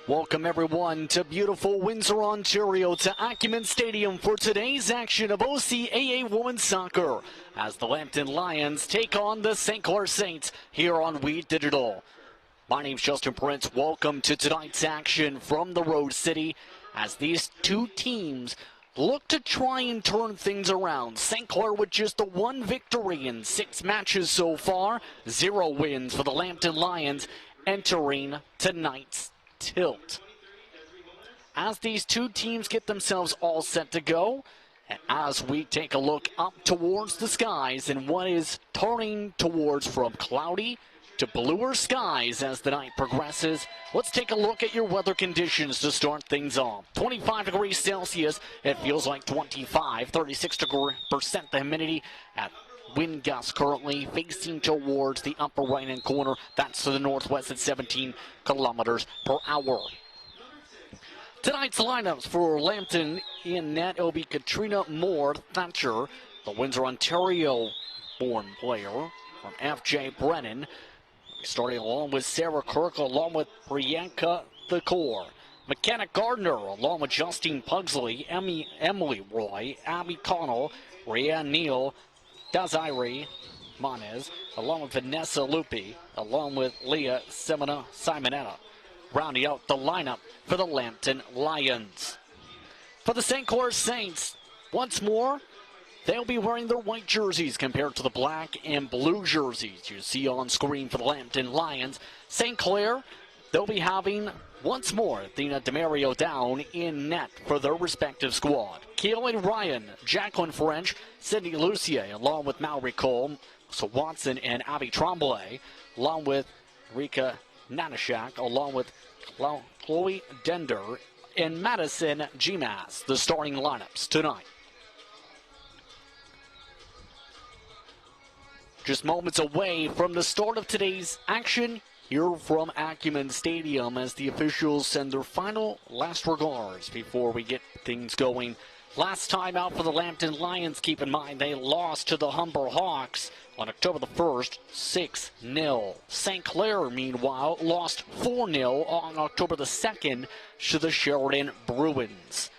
Welcome everyone to beautiful Windsor, Ontario, to Acumen Stadium for today's action of OCAA Women's Soccer as the Lambton Lions take on the St. Clair Saints here on We Digital. My name's Justin Prince. Welcome to tonight's action from the Road City as these two teams look to try and turn things around. St. Clair with just the one victory in 6 matches so far, 0 wins for the Lambton Lions entering tonight's tilt. As these two teams get themselves all set to go, and as we take a look up towards the skies and what is turning towards from cloudy to bluer skies as the night progresses, let's take a look at your weather conditions to start things off. 25 degrees Celsius, it feels like 25, 36% the humidity at wind gusts currently facing towards the upper right-hand corner. That's to the northwest at 17 kilometers per hour. Tonight's lineups for Lambton in net, it'll be Katrina Moore Thatcher, the Windsor, Ontario-born player from FJ Brennan, starting along with Sarah Kirk, along with Priyanka Thakor. McKenna Gardner, along with Justine Pugsley, Emily Roy, Abby Connell, Rhianne Neal, Desiree Monez, along with Vanessa Lupi, along with Leah Simonetta, rounding out the lineup for the Lambton Lions. For the St. Clair Saints, once more, they'll be wearing their white jerseys compared to the black and blue jerseys you see on screen for the Lambton Lions. St. Clair, they'll be having, once more, Athena DeMario down in net for their respective squad. Keelan Ryan, Jacqueline French, Sydney Lucier, along with Mallory Cole, so Watson and Abby Tremblay, along with Rika Nanashak, along with Chloe Dender, and Madison Gmas, the starting lineups tonight. Just moments away from the start of today's action here from Acumen Stadium as the officials send their final last regards before we get things going. Last time out for the Lambton Lions, keep in mind they lost to the Humber Hawks on October the 1st, 6-0. St. Clair, meanwhile, lost 4-0 on October the 2nd to the Sheridan Bruins.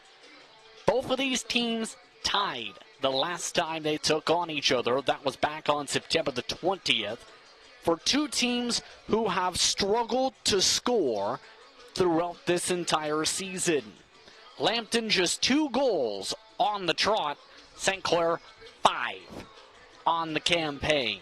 Both of these teams tied the last time they took on each other. That was back on September the 20th. For two teams who have struggled to score throughout this entire season. Lambton just 2 goals on the trot. St. Clair 5 on the campaign.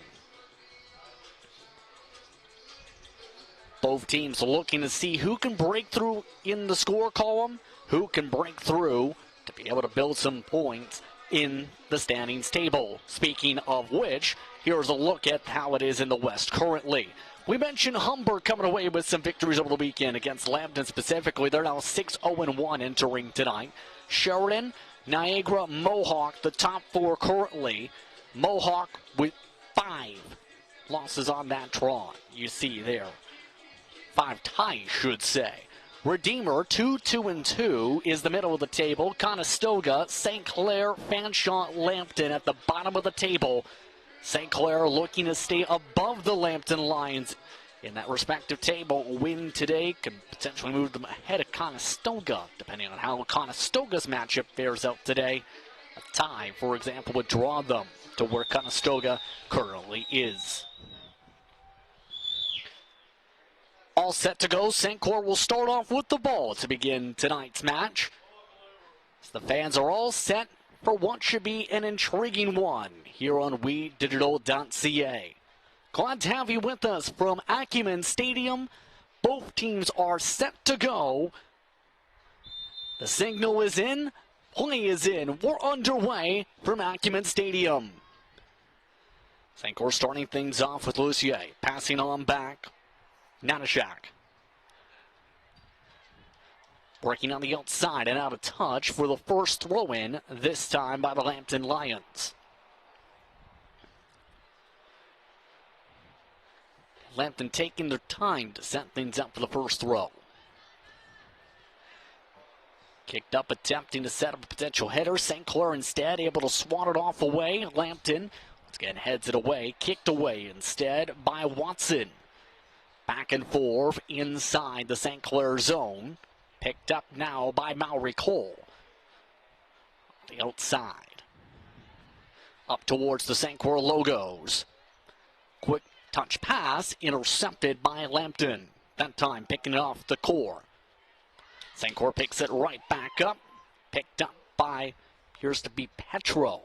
Both teams looking to see who can break through in the score column, who can break through to be able to build some points in the standings table. Speaking of which, here's a look at how it is in the West currently. We mentioned Humber coming away with some victories over the weekend against Lambton specifically. They're now 6-0-1 entering tonight. Sheridan, Niagara, Mohawk, the top 4 currently. Mohawk with 5 losses on that trot. You see there. 5 ties, should say. Redeemer, 2-2-2, is the middle of the table. Conestoga, St. Clair, Fanshawe, Lambton at the bottom of the table. St. Clair looking to stay above the Lambton Lions in that respective table. A win today could potentially move them ahead of Conestoga, depending on how Conestoga's matchup fares out today. A tie, for example, would draw them to where Conestoga currently is. All set to go. St. Clair will start off with the ball to begin tonight's match. As the fans are all set for what should be an intriguing one here on WeDigital.ca. Glad to have you with us from Acumen Stadium. Both teams are set to go. The signal is in. Play is in. We're underway from Acumen Stadium. St. Clair starting things off with Lucier. Passing on back. Nanashak. Working on the outside and out of touch for the first throw-in, this time by the Lambton Lions. Lambton taking their time to set things up for the first throw. Kicked up, attempting to set up a potential header. St. Clair instead able to swat it off away. Lambton, once again, heads it away. Kicked away instead by Watson. Back and forth inside the St. Clair zone. Picked up now by Maury Cole. The outside. Up towards the St. Clair logos. Quick touch pass intercepted by Lambton. That time picking it off the core. St. Clair picks it right back up. Picked up by, appears to be Petro.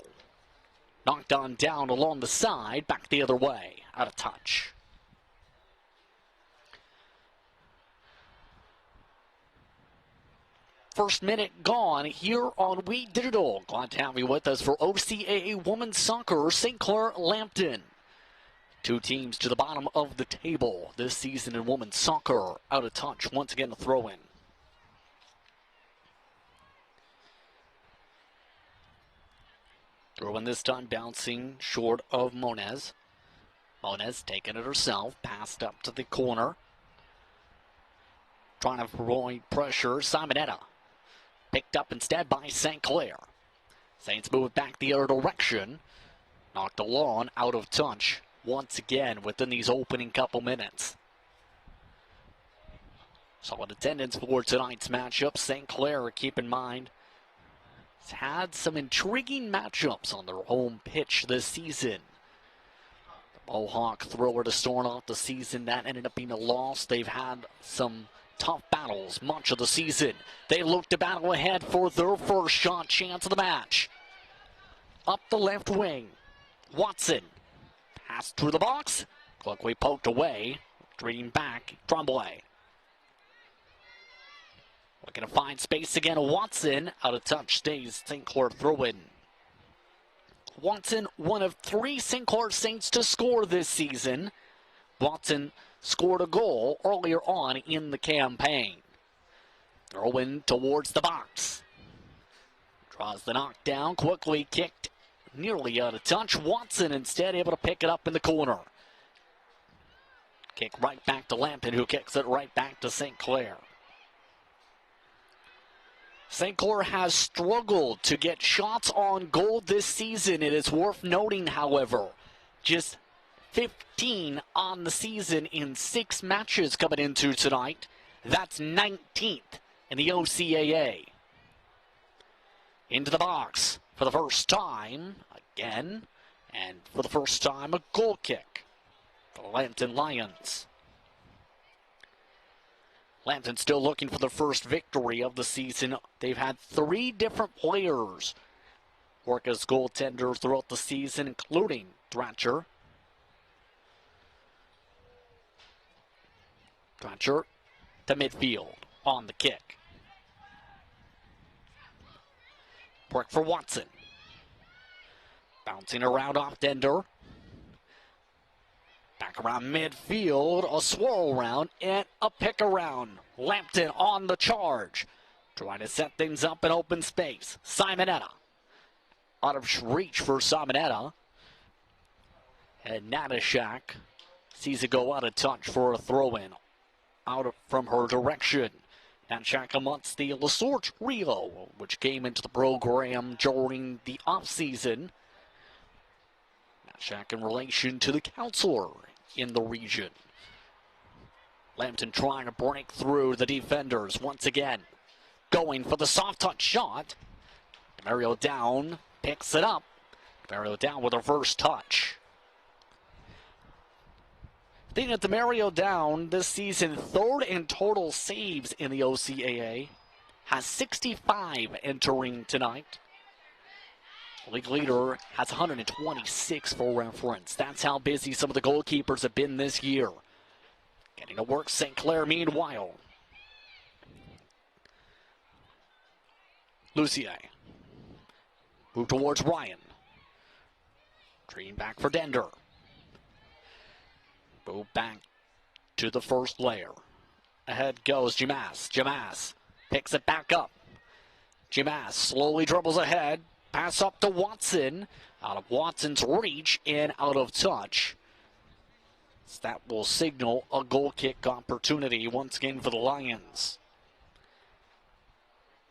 Knocked on down along the side, back the other way. Out of touch. First minute gone here on We Digital. Glad to have you with us for OCAA Women's Soccer, St. Clair Lambton. Two teams to the bottom of the table this season in women's soccer. Out of touch. Once again, a throw-in. Throw-in this time bouncing short of Monez. Monez taking it herself. Passed up to the corner. Trying to avoid pressure. Simonetta. Picked up instead by St. Clair. Saints move back the other direction. Knocked along, out of touch. Once again within these opening couple minutes. Solid attendance for tonight's matchup. St. Clair, keep in mind, has had some intriguing matchups on their home pitch this season. The Mohawk thrower to start off the season, that ended up being a loss. They've had some tough battles much of the season. They look to battle ahead for their first shot chance of the match. Up the left wing, Watson. Pass through the box. Quickly poked away. Dream back. Tremblay. Looking to find space again. Watson out of touch. Stays St. Clair throw-in. Watson, one of 3 St. Clair Saints to score this season. Watson scored a goal earlier on in the campaign. Throw-in towards the box. Draws the knockdown. Quickly kicked. Nearly out of touch. Watson instead able to pick it up in the corner. Kick right back to Lambton, who kicks it right back to St. Clair. St. Clair has struggled to get shots on goal this season. It is worth noting, however, just 15 on the season in 6 matches coming into tonight. That's 19th in the OCAA. Into the box. For the first time, again, and for the first time, a goal kick for the Lambton Lions. Lambton still looking for the first victory of the season. They've had 3 different players work as goaltenders throughout the season, including Thrasher. Thrasher to midfield on the kick. Work for Watson. Bouncing around off Dender. Back around midfield. A swirl round and a pick around. Lambton on the charge. Trying to set things up in open space. Simonetta. Out of reach for Simonetta. And Natashak sees it go out of touch for a throw-in. From her direction. Natashak amongst the LeSource trio, which came into the program during the offseason. Natashak in relation to the counselor in the region. Lambton trying to break through the defenders once again. Going for the soft touch shot. DeMario down, picks it up. DeMario down with her first touch. Thinking of DeMario down this season, 3rd in total saves in the OCAA. Has 65 entering tonight. League leader has 126 for reference. That's how busy some of the goalkeepers have been this year. Getting to work St. Clair meanwhile. Lucier. Move towards Ryan. Dream back for Dender. Move back to the first layer. Ahead goes Jamas. Jamas picks it back up. Jamas slowly dribbles ahead. Pass up to Watson. Out of Watson's reach and out of touch. So that will signal a goal kick opportunity once again for the Lions.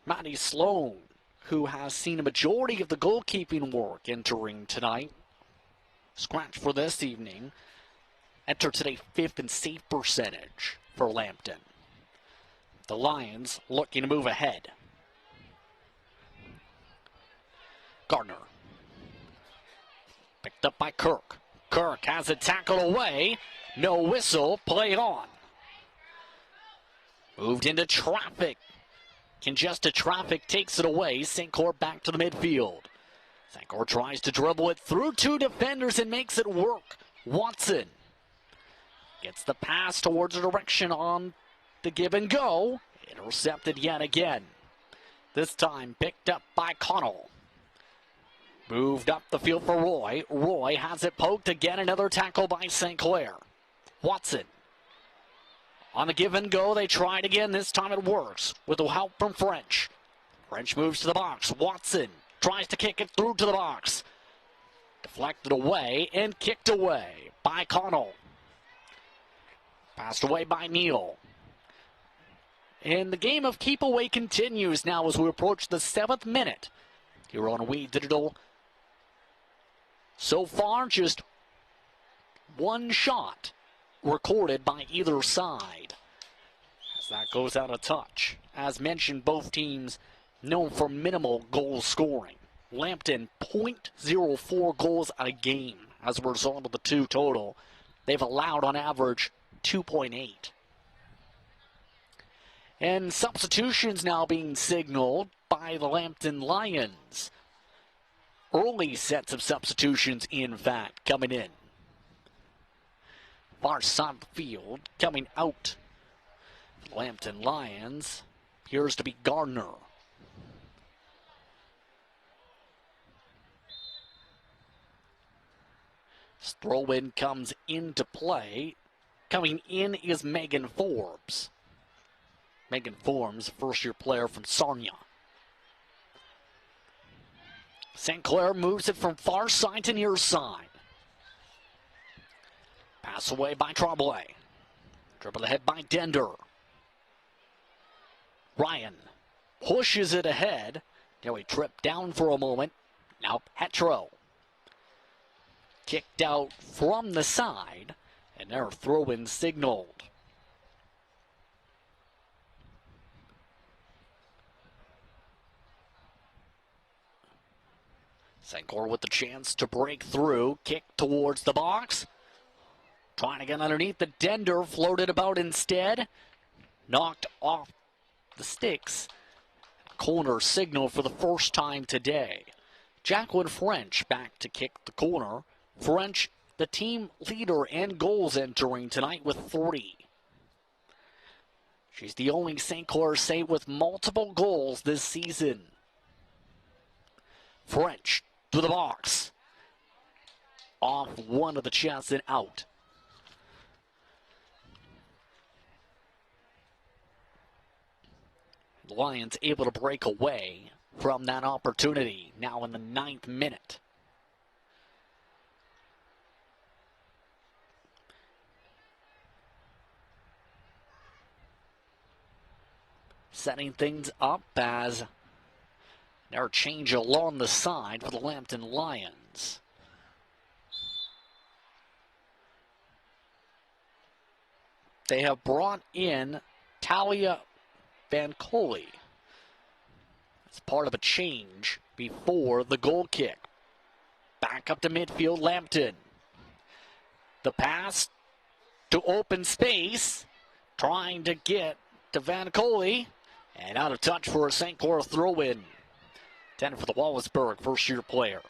Maddie Sloan, who has seen a majority of the goalkeeping work entering tonight. Scratch for this evening. enter today 5th in save percentage for Lambton. The Lions looking to move ahead. Gardner. Picked up by Kirk. Kirk has it tackled away. No whistle, play on. Moved into traffic. Congested traffic takes it away. St. Clair back to the midfield. St. Clair tries to dribble it through 2 defenders and makes it work. Watson gets the pass towards the direction on the give and go. Intercepted yet again. This time picked up by Connell. Moved up the field for Roy. Roy has it poked again. Another tackle by St. Clair. Watson. On the give and go, they tried again. This time it works with the help from French. French moves to the box. Watson tries to kick it through to the box. Deflected away and kicked away by Connell. Passed away by Neal. And the game of keep away continues now as we approach the 7th minute. Here on We Digital. So far, just 1 shot recorded by either side. As that goes out of touch. As mentioned, both teams known for minimal goal scoring. Lambton 0.04 goals a game as a result of the 2 total. They've allowed on average 2.8. And substitutions now being signaled by the Lambton Lions. Early sets of substitutions, in fact, coming in. Far side of the field, coming out. The Lambton Lions appears to be Gardner. This throw-in comes into play. Coming in is Megan Forbes. Megan Forbes, a first-year player from Sarnia. St. Clair moves it from far side to near side. Pass away by Tremblay. Dribble ahead by Dender. Ryan pushes it ahead. Now he tripped down for a moment. Now Hetro. Kicked out from the side. And their throw-in signaled. St. Clair with the chance to break through. Kick towards the box. Trying to get underneath the Dender. Floated about instead. Knocked off the sticks. Corner signal for the first time today. Jacqueline French back to kick the corner. French, the team leader in goals entering tonight with 3. She's the only St. Clair save with multiple goals this season. French to the box. Off one of the chests and out. The Lions able to break away from that opportunity now in the 9th minute. Setting things up as their change along the side for the Lambton Lions. They have brought in Talia Van Coley as part of a change before the goal kick. Back up to midfield, Lambton. The pass to open space, trying to get to Van Coley, and out of touch for a St. Clair throw-in. 10 for the Wallaceburg first-year player.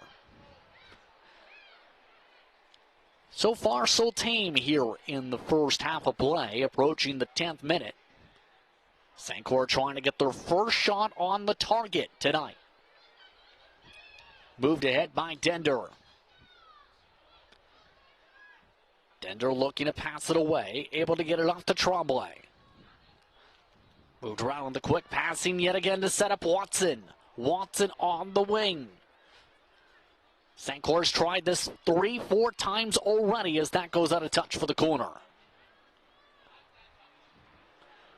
So far, so tame here in the first half of play, approaching the 10th minute. St. Clair trying to get their first shot on the target tonight. Moved ahead by Dender. Dender looking to pass it away, able to get it off to Tremblay. Moved around the quick passing yet again to set up Watson. Watson on the wing. St. Clair's tried this 3-4 times already as that goes out of touch for the corner.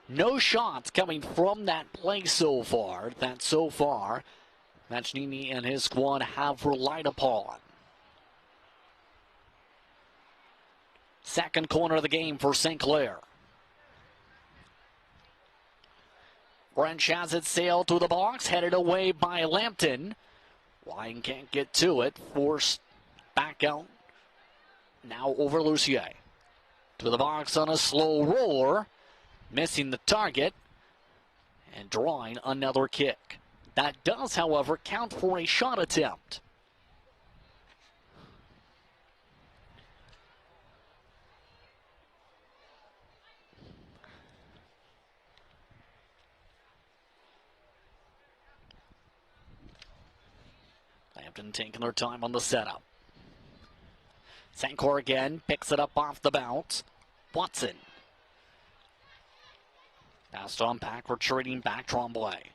No shots coming from that play so far. Machnini and his squad have relied upon. Second corner of the game for St. Clair. French has it sailed to the box, headed away by Lambton. Ryan can't get to it, forced back out. Now over Lucier. To the box on a slow roller, missing the target and drawing another kick. That does, however, count for a shot attempt. Lambton taking their time on the setup. St. Clair again picks it up off the bounce. Watson. Passed on back, retreating back Tremblay.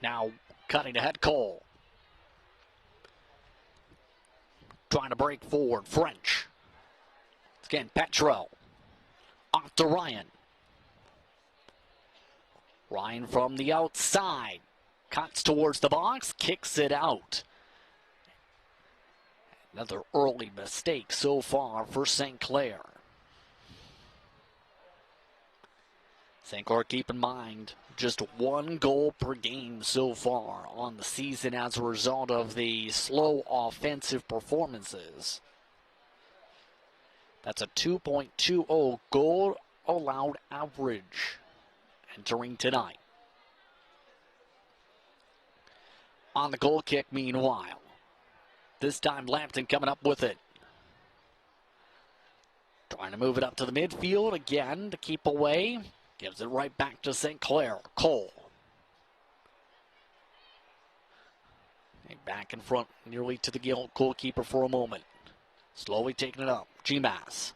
Now cutting ahead Cole. Trying to break forward, French. Again, Petro. Off to Ryan. Ryan from the outside. Cuts towards the box, kicks it out. Another early mistake so far for St. Clair. St. Clair, keep in mind, just 1 goal per game so far on the season as a result of the slow offensive performances. That's a 2.20 goal allowed average entering tonight. On the goal kick, meanwhile. This time Lambton coming up with it. Trying to move it up to the midfield again to keep away. Gives it right back to St. Clair. Cole. Back in front nearly to the goalkeeper for a moment. Slowly taking it up. G-Mass.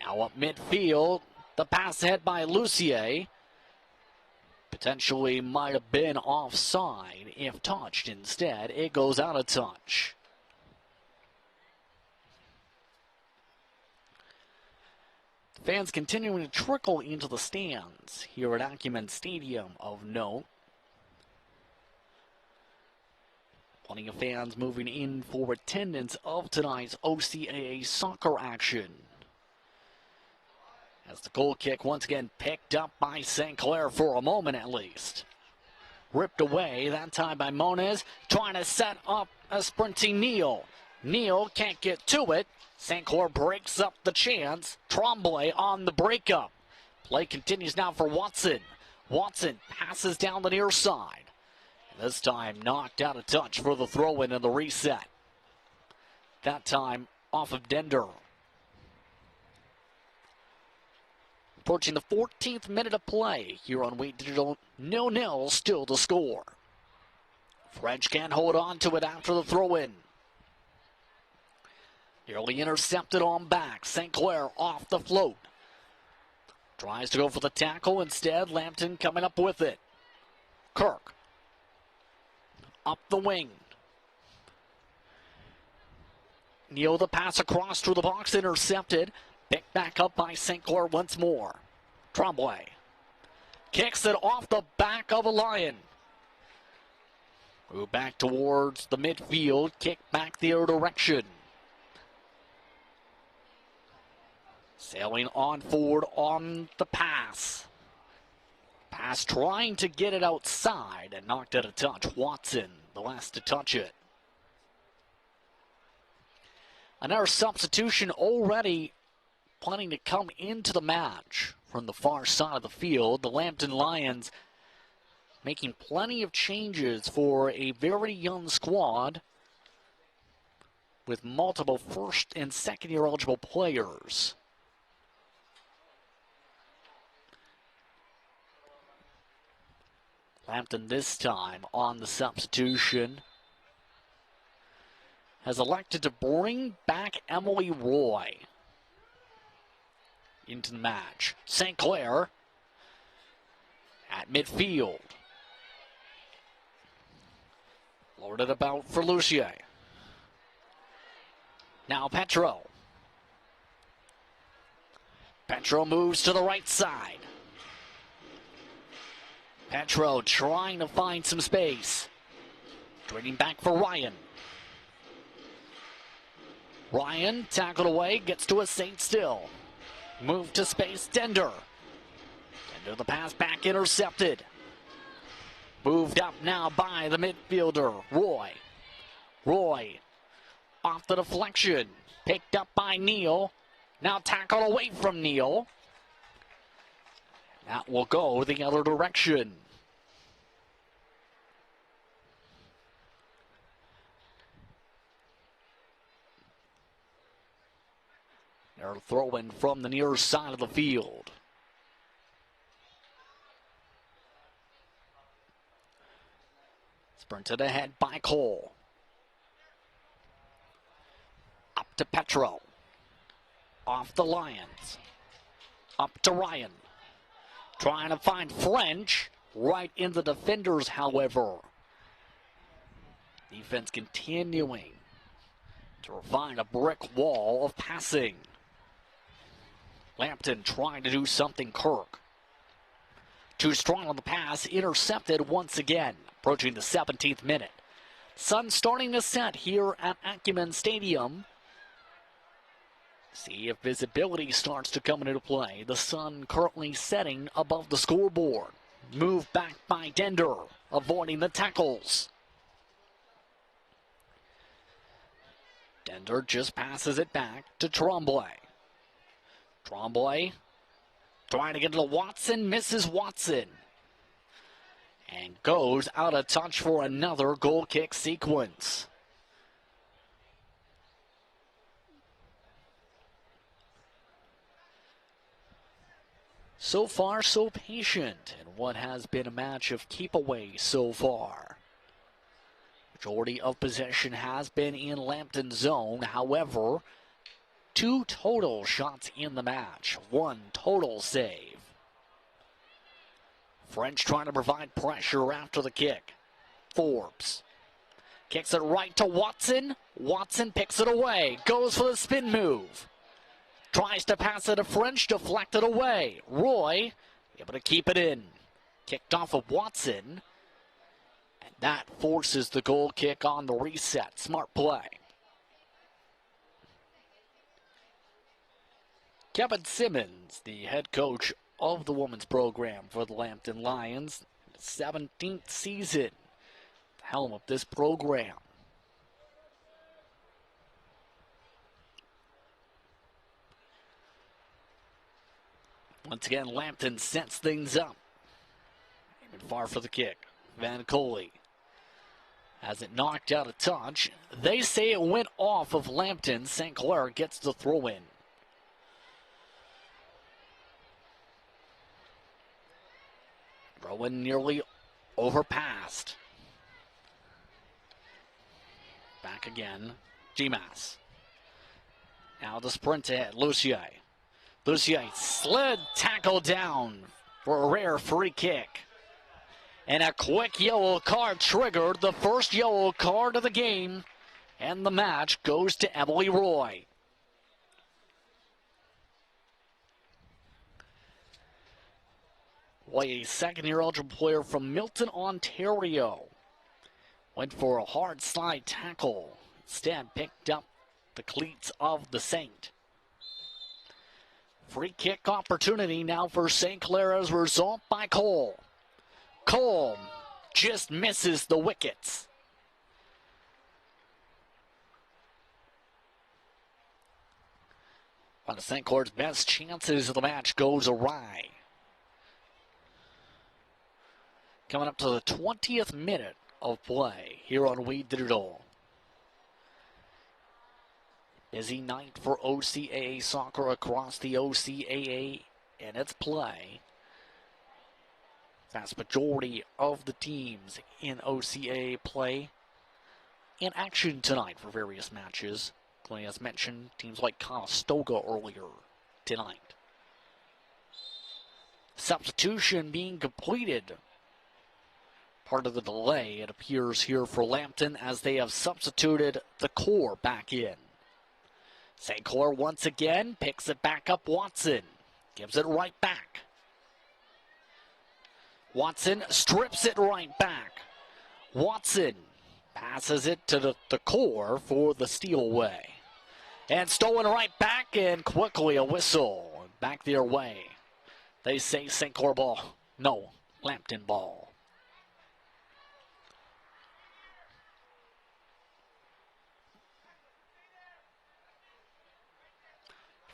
Now up midfield. The pass ahead by Lucier. Potentially might have been offside if touched. Instead, it goes out of touch. Fans continuing to trickle into the stands here at Acumen Stadium of note. Plenty of fans moving in for attendance of tonight's OCAA soccer action. As the goal kick once again picked up by St. Clair for a moment at least. Ripped away, that time by Moniz, trying to set up a sprinting Neal. Neal can't get to it. St. Clair breaks up the chance. Tremblay on the breakup. Play continues now for Watson. Watson passes down the near side. This time knocked out of touch for the throw-in and the reset. That time off of Dender. Approaching the 14th minute of play here on Wheat Digital. 0-0 still to score. French can't hold on to it after the throw-in. Nearly intercepted on back. St. Clair off the float. Tries to go for the tackle. Instead, Lambton coming up with it. Kirk. Up the wing. Neal the pass across through the box. Intercepted. Picked back up by St. Clair once more. Tremblay kicks it off the back of a Lion. Move back towards the midfield. Kick back the other direction. Sailing on forward on the pass. Pass trying to get it outside and knocked out of touch. Watson, the last to touch it. Another substitution already planning to come into the match from the far side of the field. The Lambton Lions making plenty of changes for a very young squad with multiple first and second year eligible players. Lambton this time on the substitution has elected to bring back Emily Roy into the match. St. Clair at midfield. Loaded about for Lucier. Now Petro. Petro moves to the right side. Petro trying to find some space. Trading back for Ryan. Ryan tackled away, gets to a Saint still. Move to space, Dender. Dender the pass back intercepted. Moved up now by the midfielder, Roy. Roy off the deflection. Picked up by Neal. Now tackled away from Neal. That will go the other direction. They're throwing from the near side of the field. Sprinted ahead by Cole. Up to Petro. Off the Lions. Up to Ryan. Trying to find French. Right in the defenders, however. Defense continuing to find a brick wall of passing. Lambton trying to do something Kirk. Too strong on the pass, intercepted once again, approaching the 17th minute. Sun starting to set here at Acumen Stadium. See if visibility starts to come into play. The sun currently setting above the scoreboard. Move back by Dender, avoiding the tackles. Dender just passes it back to Tremblay. Tremblay trying to get to Watson, misses Watson. And goes out of touch for another goal kick sequence. So far, so patient in what has been a match of keep away so far. Majority of possession has been in Lambton zone. However, 2 total shots in the match, 1 total save. French trying to provide pressure after the kick. Forbes kicks it right to Watson. Watson picks it away, goes for the spin move. Tries to pass it to French, deflected away. Roy able to keep it in. Kicked off of Watson. And that forces the goal kick on the reset. Smart play. Kevin Simmons, the head coach of the women's program for the Lambton Lions. 17th season. The helm of this program. Once again, Lambton sets things up. Aiming far for the kick. Van Coley has it knocked out of touch. They say it went off of Lambton. St. Clair gets the throw in. Throw in nearly overpassed. Back again. Gmas. Now the sprint ahead. Lucier. Lucier slid tackle down for a rare free kick. And a quick yellow card triggered the first yellow card of the game. And the match goes to Emily Roy. Roy, a second-year eligible player from Milton, Ontario. Went for a hard slide tackle. Instead picked up the cleats of the Saint. Free kick opportunity now for St. Clair as a result by Cole. Cole just misses the wickets. One of St. Clair's best chances of the match goes awry. Coming up to the 20th minute of play here on We Digital. Busy night for OCAA soccer across the OCAA and its play. Vast majority of the teams in OCAA play in action tonight for various matches. Including, as mentioned, teams like Conestoga earlier tonight. Substitution being completed. Part of the delay, it appears, here for Lambton as they have substituted the core back in. St. Clair once again picks it back up. Watson gives it right back. Watson strips it right back. Watson passes it to the core for the steal away. And stolen right back, and quickly a whistle. Back their way. They say St. Clair ball. No, Lambton ball.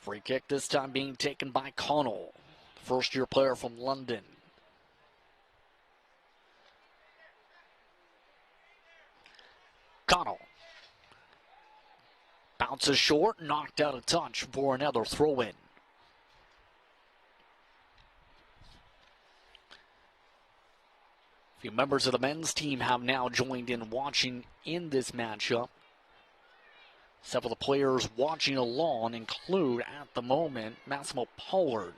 Free kick this time being taken by Connell, first-year player from London. Connell bounces short, knocked out of touch for another throw-in. A few members of the men's team have now joined in watching in this matchup. Several of the players watching along include, at the moment, Massimo Pollard.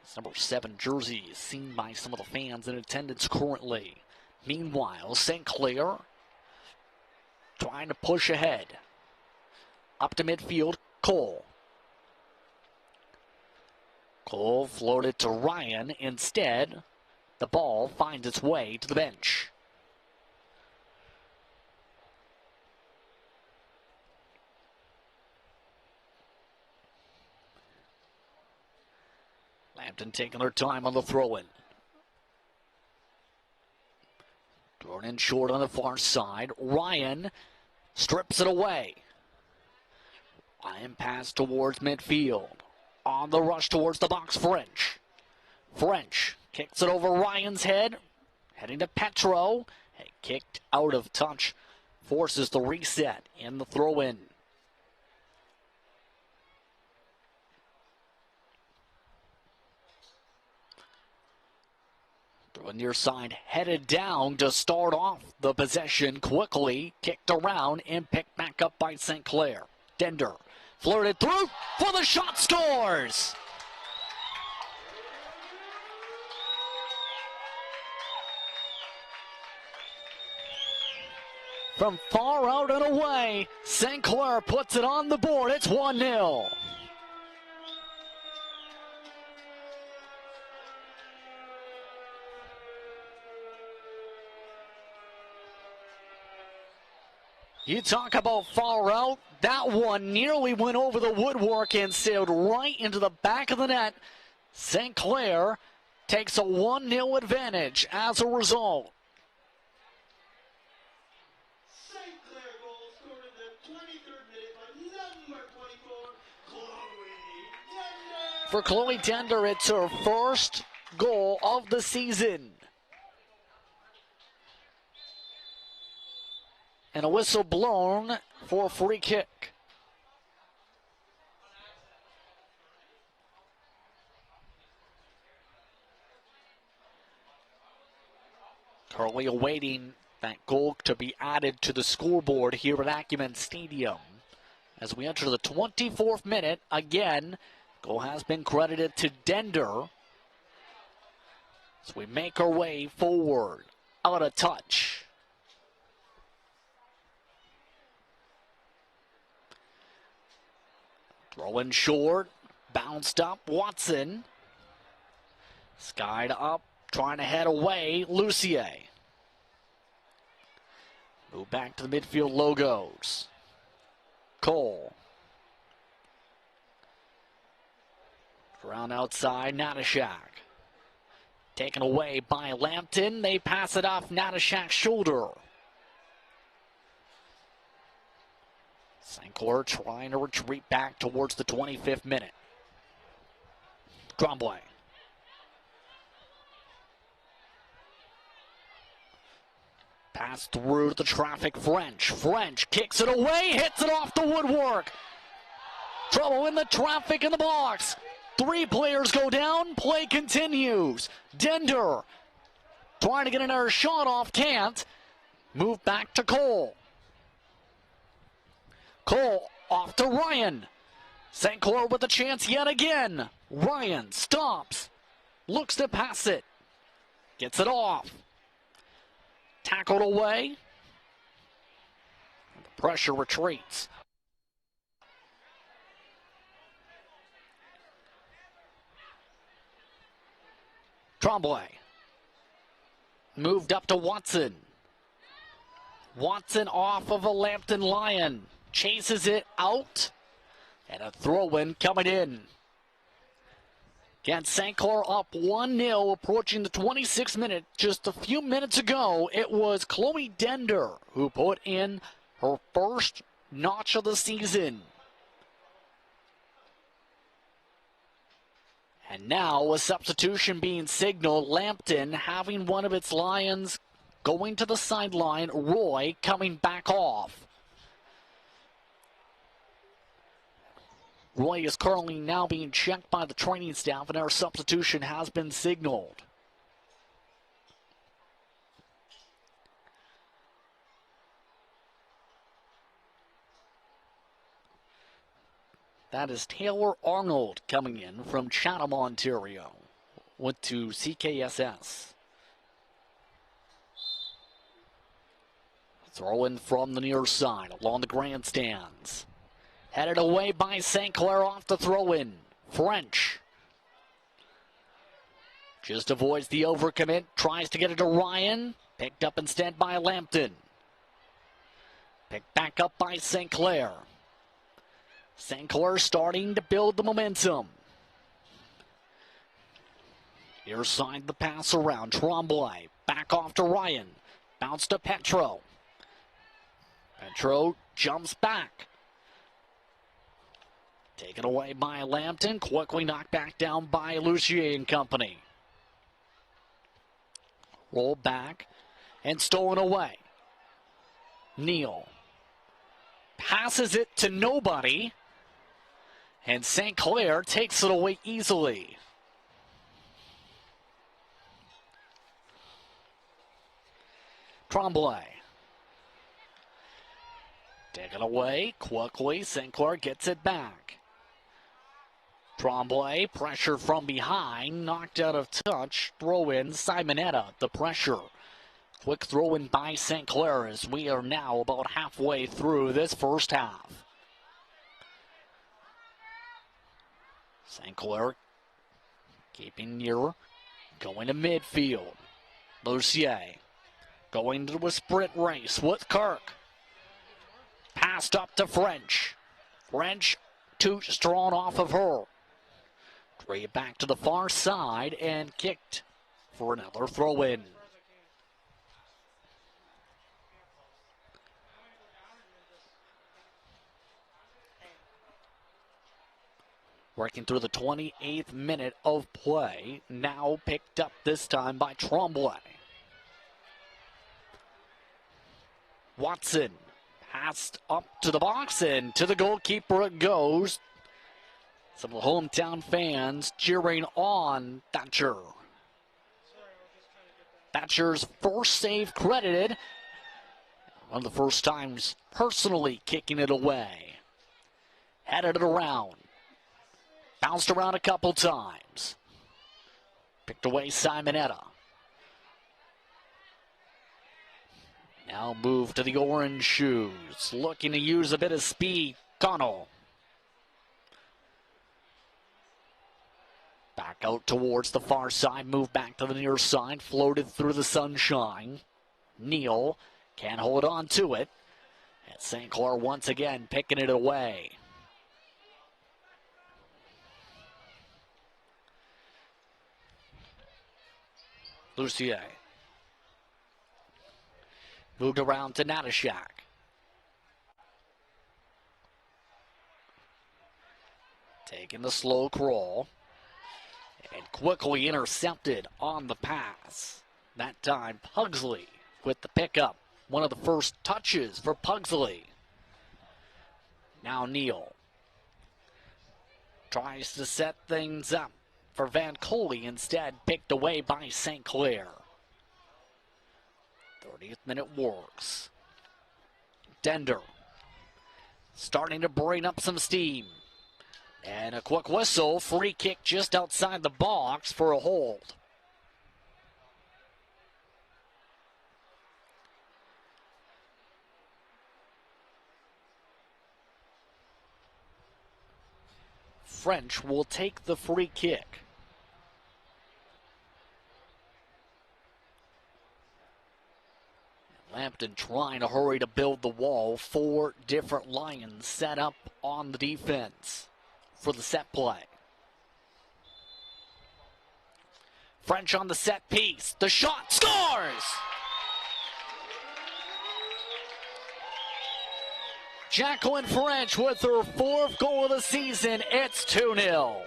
His number 7 jersey is seen by some of the fans in attendance currently. Meanwhile, St. Clair trying to push ahead. Up to midfield, Cole. Cole floated to Ryan. Instead, the ball finds its way to the bench. Lambton taking their time on the throw-in. Thrown in short on the far side. Ryan strips it away. Ryan pass towards midfield. On the rush towards the box, French. French kicks it over Ryan's head. Heading to Petro. Kicked out of touch. Forces the reset in the throw-in. Through a near side, headed down to start off the possession quickly. Kicked around and picked back up by St. Clair. Dender flirted through for the shot, scores! From far out and away, St. Clair puts it on the board. It's 1-0. You talk about far out. That one nearly went over the woodwork and sailed right into the back of the net. St. Clair takes a 1-0 advantage as a result. St. Clair goal scored in the 23rd minute by number 24, Chloe Dender. For Chloe Dender, it's her first goal of the season. And a whistle blown for a free kick. Currently awaiting that goal to be added to the scoreboard here at Acumen Stadium. As we enter the 24th minute, again, goal has been credited to Dender. As we make our way forward, out of touch. Throwing short, bounced up, Watson. Skied up, trying to head away, Lucier. Move back to the midfield logos. Cole. Around outside, Natashak. Taken away by Lambton. They pass it off Natashak's shoulder. St. Clair trying to retreat back towards the 25th minute. Tremblay. Pass through the traffic, French. French kicks it away, hits it off the woodwork. Trouble in the traffic in the box. 3 players go down, play continues. Dender trying to get another shot off, can't. Move back to Cole. Cole off to Ryan. St. Clair with a chance yet again. Ryan stops. Looks to pass it. Gets it off. Tackled away. The pressure retreats. Tremblay. Moved up to Watson. Watson off of a Lambton Lion. chases it out, and a throw-in coming in. Again, St. Clair up 1-0, approaching the 26th minute. Just a few minutes ago, it was Chloe Dender who put in her first notch of the season. And now a substitution being signaled. Lambton having one of its Lions going to the sideline. Roy coming back off. Roy is currently now being checked by the training staff, and our substitution has been signaled. That is Taylor Arnold coming in from Chatham, Ontario. Went to CKSS. Throw in from the near side along the grandstands. Headed away by St. Clair off the throw-in. French just avoids the overcommit. Tries to get it to Ryan. Picked up instead by Lambton. Picked back up by St. Clair. St. Clair starting to build the momentum. Near side the pass around. Tremblay back off to Ryan. Bounce to Petro. Petro jumps back. Taken away by Lambton. Quickly knocked back down by Lucier and company. Roll back and stolen away. Neal passes it to nobody. And St. Clair takes it away easily. Tremblay. Taken away quickly. St. Clair gets it back. Tremblay, pressure from behind, knocked out of touch. Throw in Simonetta, the pressure. Quick throw in by St. Clair as we are now about halfway through this first half. St. Clair keeping near, going to midfield. Lucier going to a sprint race with Kirk. Passed up to French. French too strong off of her. Bring it back to the far side and kicked for another throw-in. Working through the 28th minute of play. Now picked up this time by Tremblay. Watson passed up to the box and to the goalkeeper it goes. Some of the hometown fans cheering on Thatcher. Thatcher's first save credited. One of the first times personally kicking it away. Headed it around. Bounced around a couple times. Picked away Simonetta. Now move to the orange shoes. Looking to use a bit of speed. Connell. Back out towards the far side. Move back to the near side. Floated through the sunshine. Neal can't hold on to it. And St. Clair once again picking it away. Lucier. Moved around to Natashak. Taking the slow crawl. And quickly intercepted on the pass. That time Pugsley with the pickup. One of the first touches for Pugsley. Now Neal. Tries to set things up for Van Coley, instead picked away by St. Clair. 30th minute works. Dender starting to bring up some steam. And a quick whistle, free kick just outside the box for a hold. French will take the free kick. Lambton trying to hurry to build the wall. 4 different Lions set up on the defense for the set play. French on the set piece. The shot scores! Jacqueline French with her 4th goal of the season. It's 2-0.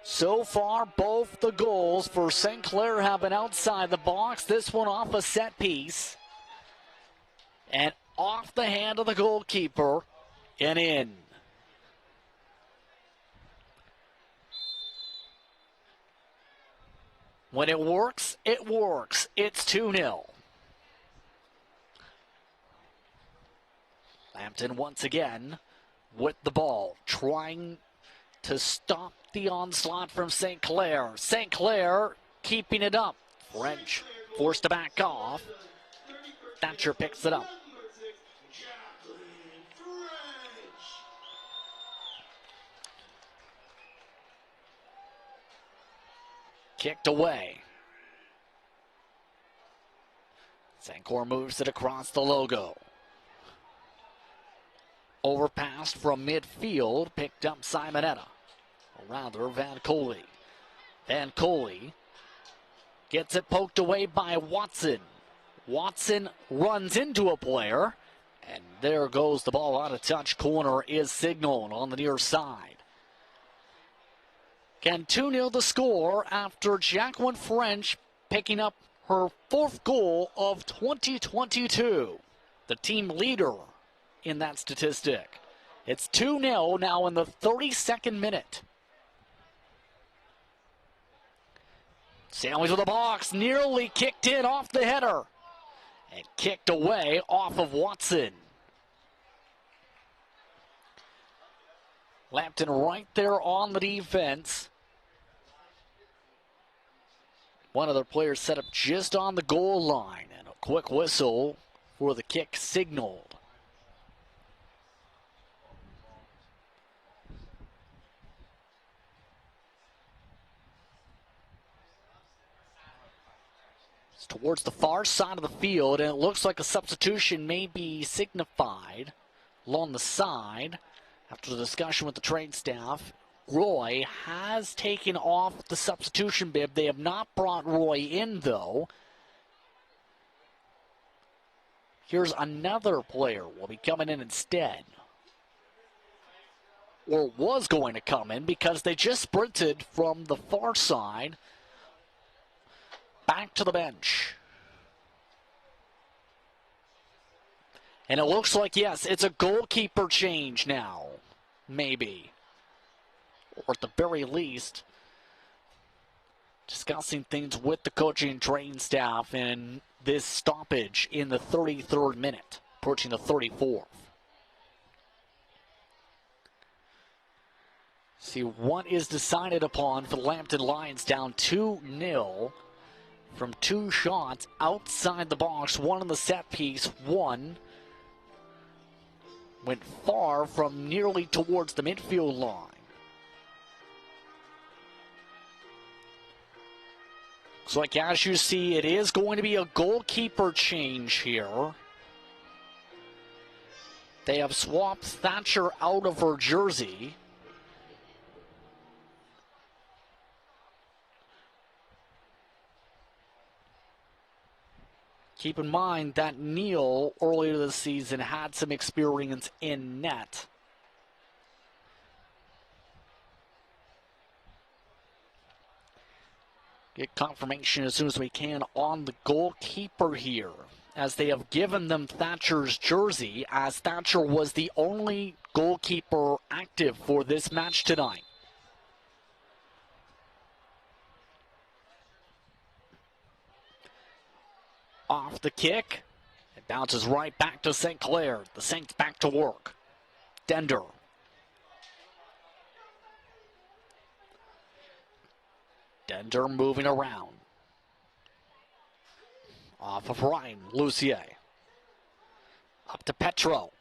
So far, both the goals for St. Clair have been outside the box. This one off a set piece. And off the hand of the goalkeeper and in. When it works, it works. It's 2-0. Lambton once again with the ball, trying to stop the onslaught from St. Clair. St. Clair keeping it up. French forced to back off. Thatcher picks it up. Kicked away. St. Clair moves it across the logo. Overpassed from midfield, picked up Simonetta. Or rather, Van Coley. Van Coley gets it poked away by Watson. Watson runs into a player, and there goes the ball out of touch. Corner is signaled on the near side. Can 2-0 the score after Jacqueline French picking up her 4th goal of 2022. The team leader in that statistic. It's 2-0 now in the 32nd minute. Sandwich with the box, nearly kicked in off the header. And kicked away off of Watson. Lambton right there on the defense. One of their players set up just on the goal line, and a quick whistle for the kick signaled. It's towards the far side of the field, and it looks like a substitution may be signified along the side. After the discussion with the train staff, Roy has taken off the substitution bib. They have not brought Roy in, though. Here's another player will be coming in instead. Or was going to come in because they just sprinted from the far side back to the bench. And it looks like, yes, it's a goalkeeper change now. Maybe. Or at the very least, discussing things with the coaching and training staff in this stoppage in the 33rd minute, approaching the 34th. See what is decided upon for the Lambton Lions, down 2-0 from 2 shots outside the box. One on the set piece, one went far from nearly towards the midfield line. So like as you see, it is going to be a goalkeeper change here. They have swapped Thatcher out of her jersey. Keep in mind that Neal earlier this season had some experience in net. Get confirmation as soon as we can on the goalkeeper here, as they have given them Thatcher's jersey, as Thatcher was the only goalkeeper active for this match tonight. Off the kick, it bounces right back to St. Clair. The Saints back to work. Dender. Dender moving around. Off of Ryan Lucier. Up to Petro.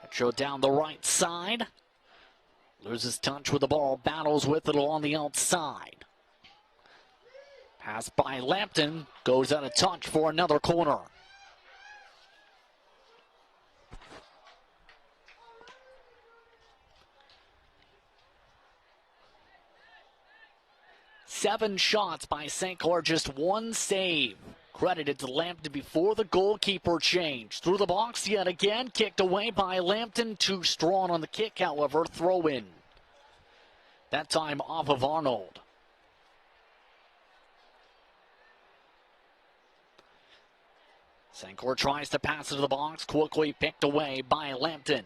Petro down the right side. Loses touch with the ball, battles with it along the outside. Pass by Lambton, goes out of touch for another corner. Seven shots by St. Clair, just one save. Credited to Lambton before the goalkeeper change. Through the box yet again, kicked away by Lambton. Too strong on the kick, however, throw in. That time off of Arnold. St. Clair tries to pass it to the box, quickly picked away by Lambton.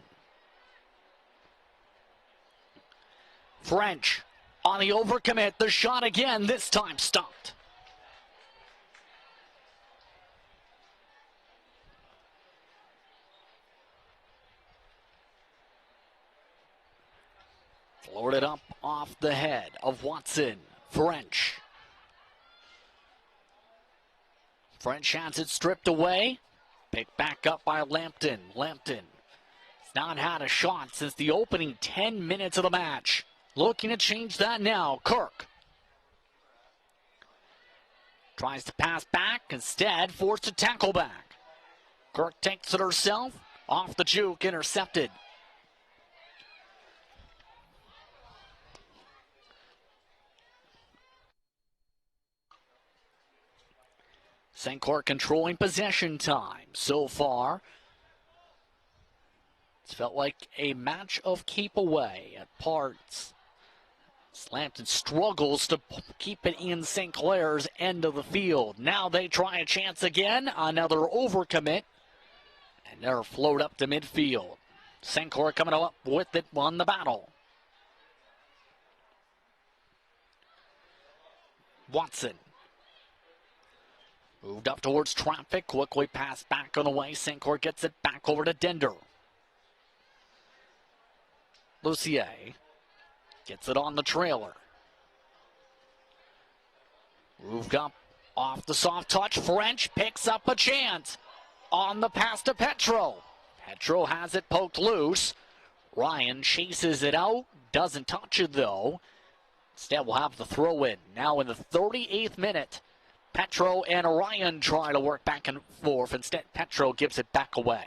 French on the overcommit, the shot again, this time stopped. Floated up off the head of Watson. French. French has it stripped away. Picked back up by Lambton. Lambton has not had a shot since the opening 10 minutes of the match. Looking to change that now. Kirk tries to pass back. Instead, forced to tackle back. Kirk takes it herself. Off the juke, intercepted. St. Clair controlling possession time so far. It's felt like a match of keep away at parts. Lambton struggles to keep it in St. Clair's end of the field. Now they try a chance again. Another overcommit. And they're float up to midfield. St. Clair coming up with it, won the battle. Watson. Moved up towards traffic, quickly passed back on the way. St. Clair gets it back over to Dender. Lucier gets it on the trailer. Moved up off the soft touch. French picks up a chance on the pass to Petro. Petro has it poked loose. Ryan chases it out. Doesn't touch it though. Instead we'll have the throw in. Now in the 38th minute. Petro and Ryan try to work back and forth. Instead, Petro gives it back away.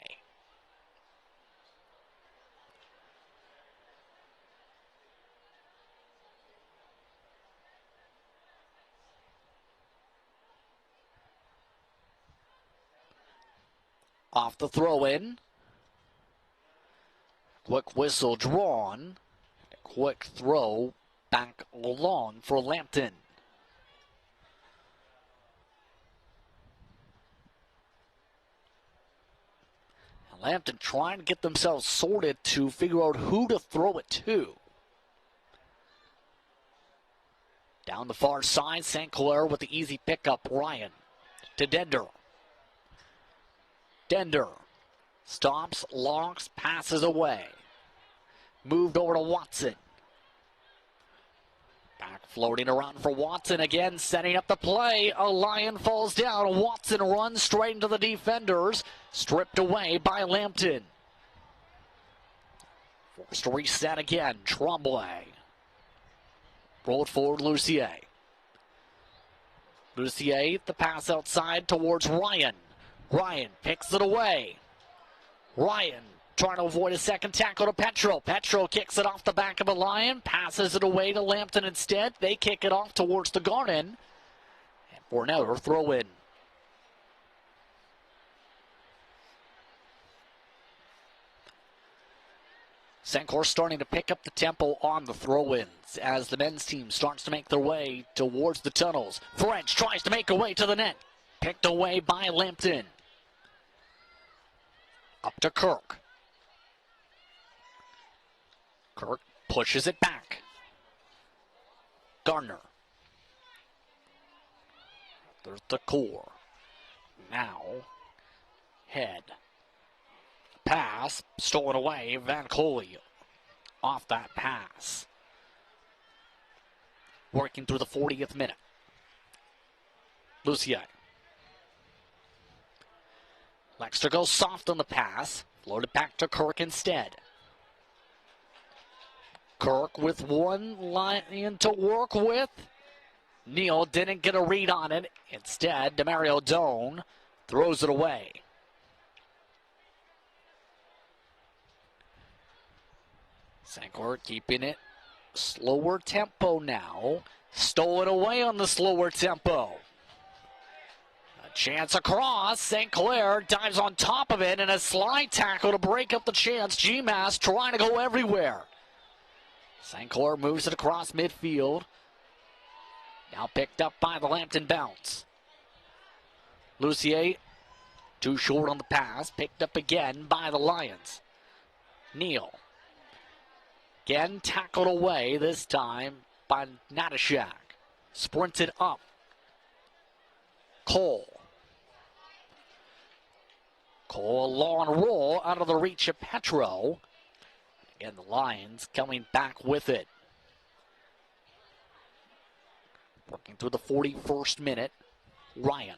Off the throw-in. Quick whistle drawn. Quick throw back along for Lambton. Lambton trying to get themselves sorted to figure out who to throw it to. Down the far side, St. Clair with the easy pickup. Ryan to Dender. Dender stops, locks, passes away. Moved over to Watson. Back floating around for Watson again, setting up the play. A Lion falls down. Watson runs straight into the defenders. Stripped away by Lambton. Forced to reset again. Tremblay. Rolled forward Lucier. Lucier, the pass outside towards Ryan. Ryan picks it away. Ryan trying to avoid a second tackle to Petro. Petro kicks it off the back of a Lion. Passes it away to Lambton instead. They kick it off towards the garden. And for another throw in. St. Clair starting to pick up the tempo on the throw-ins as the men's team starts to make their way towards the tunnels. French tries to make her way to the net. Picked away by Lambton. Up to Kirk. Kirk pushes it back. Gardner. There's the core. Now, head. Pass, stolen away, Van Coley off that pass. Working through the 40th minute. Lucier. Lexter goes soft on the pass. Floated back to Kirk instead. Kirk with one line to work with. Neal didn't get a read on it. Instead, Demario Doan throws it away. St. Clair keeping it slower tempo now. Stolen away on the slower tempo. A chance across. St. Clair dives on top of it and a slide tackle to break up the chance. GMAS trying to go everywhere. St. Clair moves it across midfield. Now picked up by the Lambton bounce. Lucier too short on the pass. Picked up again by the Lions. Neal. Again tackled away, this time by Natashak. Sprinted up. Cole. Cole, a long roll out of the reach of Petro. Again, the Lions coming back with it. Working through the 41st minute. Ryan.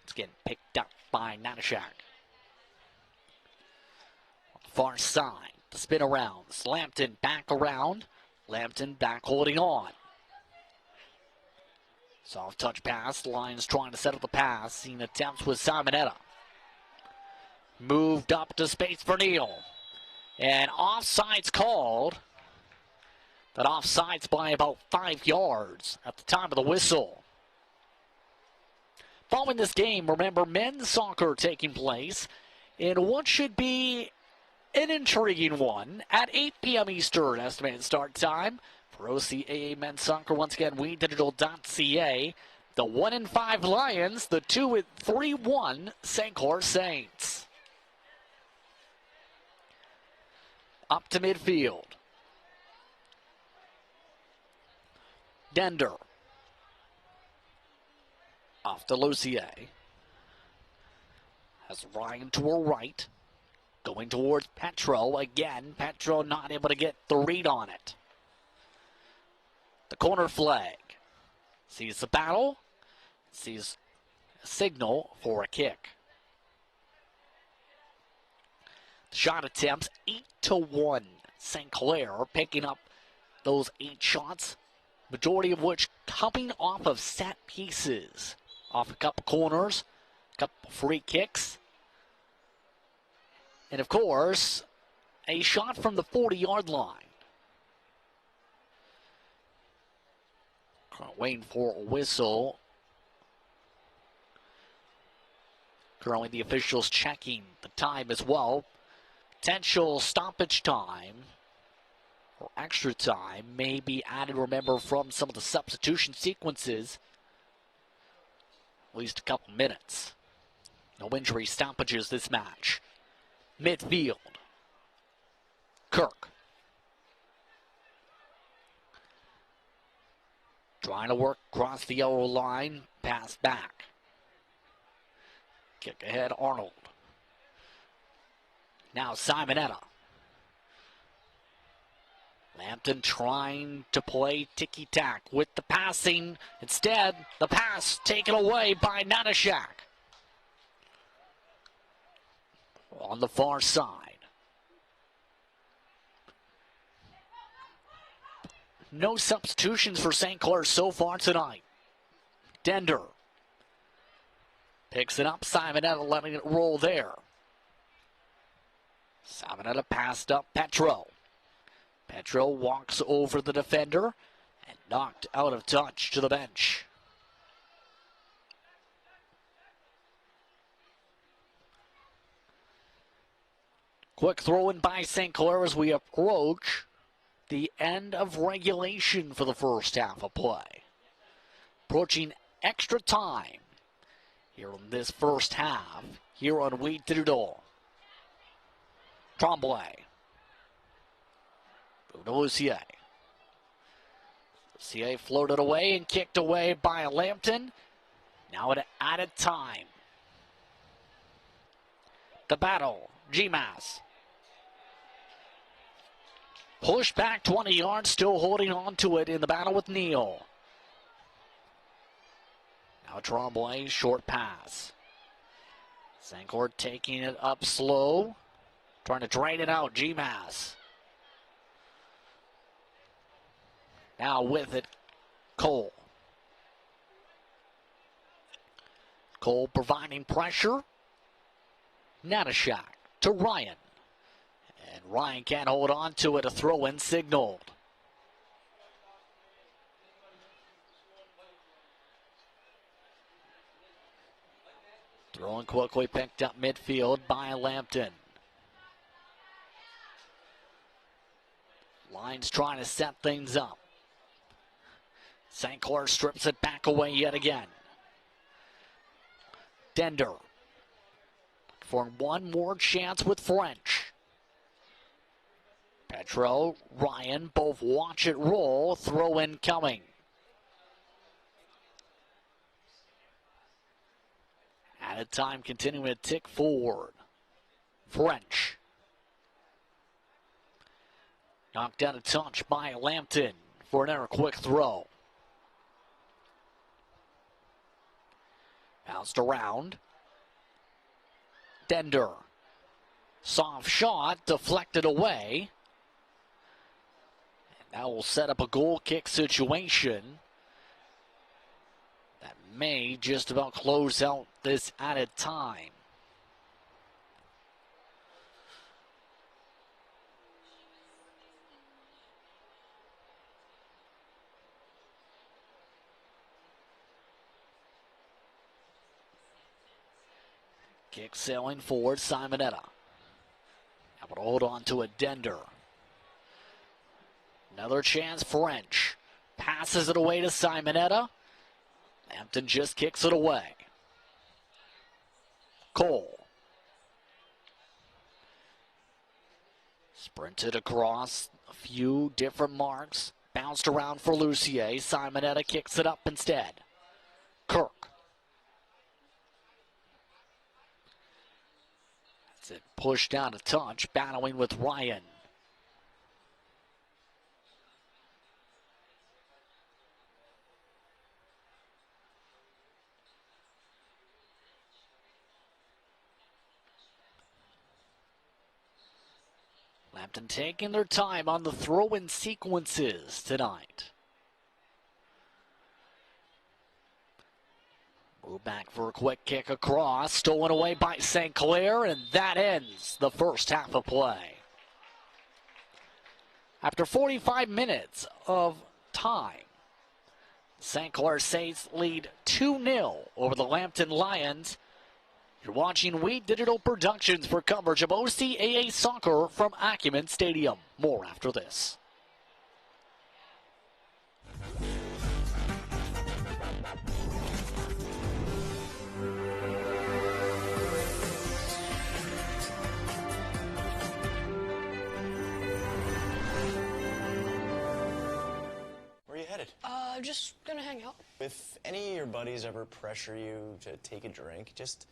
It's getting picked up by Natashak. On the far side, the spin around. Lambton back around. Lambton back holding on. Soft touch pass. Lions trying to settle the pass. Seeing attempts with Simonetta. Moved up to space for Neal. And offside's called. That offside's by about 5 yards at the time of the whistle. Following this game, remember, men's soccer taking place in what should be an intriguing one at 8 p.m. Eastern estimated start time for OCAA men's soccer. Once again, WeDigital.ca. The 1-5 Lions, the 2-3-1 St. Clair Saints. Up to midfield. Dender. Off to Lucier. Has Ryan to her right. Going towards Petro. Again, Petro not able to get the read on it. The corner flag. Sees the battle. Sees a signal for a kick. Shot attempts 8-1. St. Clair picking up those 8 shots. Majority of which coming off of set pieces. Off a couple corners. A couple free kicks. And of course, a shot from the 40-yard line. Waiting for a whistle. Currently the officials checking the time as well. Potential stoppage time or extra time may be added, remember, from some of the substitution sequences. At least a couple minutes. No injury stoppages this match. Midfield. Kirk. Trying to work across the yellow line. Pass back. Kick ahead, Arnold. Now Simonetta. Lambton trying to play ticky-tack with the passing. Instead, the pass taken away by Natashak. On the far side. No substitutions for St. Clair so far tonight. Dender. Picks it up. Simonetta letting it roll there. Simonetta passed up Petro. Petro walks over the defender and knocked out of touch to the bench. Quick throw in by St. Clair as we approach the end of regulation for the first half of play. Approaching extra time here in this first half here on We Digital. Tremblay. Lucier. Lucier floated away and kicked away by Lambton. Now at added time. The battle. GMAS. Pushed back 20 yards, still holding on to it in the battle with Neal. Now Tremblay, short pass. St. Clair taking it up slow, trying to drain it out. GMAS. Now with it, Cole. Cole providing pressure. Natashak to Ryan. And Ryan can't hold on to it. A throw-in signaled. Throwing quickly picked up midfield by Lambton. Lions trying to set things up. St. Clair strips it back away yet again. Dender for one more chance with French. Petro, Ryan, both watch it roll. Throw in coming. Added time continuing to tick forward. French. Knocked out a touch by Lambton for another quick throw. Bounced around. Dender. Soft shot, deflected away. And that will set up a goal kick situation that may just about close out this added time. Kick sailing forward, Simonetta. Able to hold on to a Dender. Another chance, French. Passes it away to Simonetta. Lambton just kicks it away. Cole. Sprinted across a few different marks. Bounced around for Lucier. Simonetta kicks it up instead. Kirk. It pushed down a touch, battling with Ryan. Lambton taking their time on the throw-in sequences tonight. Move back for a quick kick across, stolen away by St. Clair, and that ends the first half of play. After 45 minutes of time, St. Clair Saints lead 2-0 over the Lambton Lions. You're watching Wheat Digital Productions for coverage of OCAA soccer from Acumen Stadium. More after this. Where are you headed? Just gonna hang out. If any of your buddies ever pressure you to take a drink, just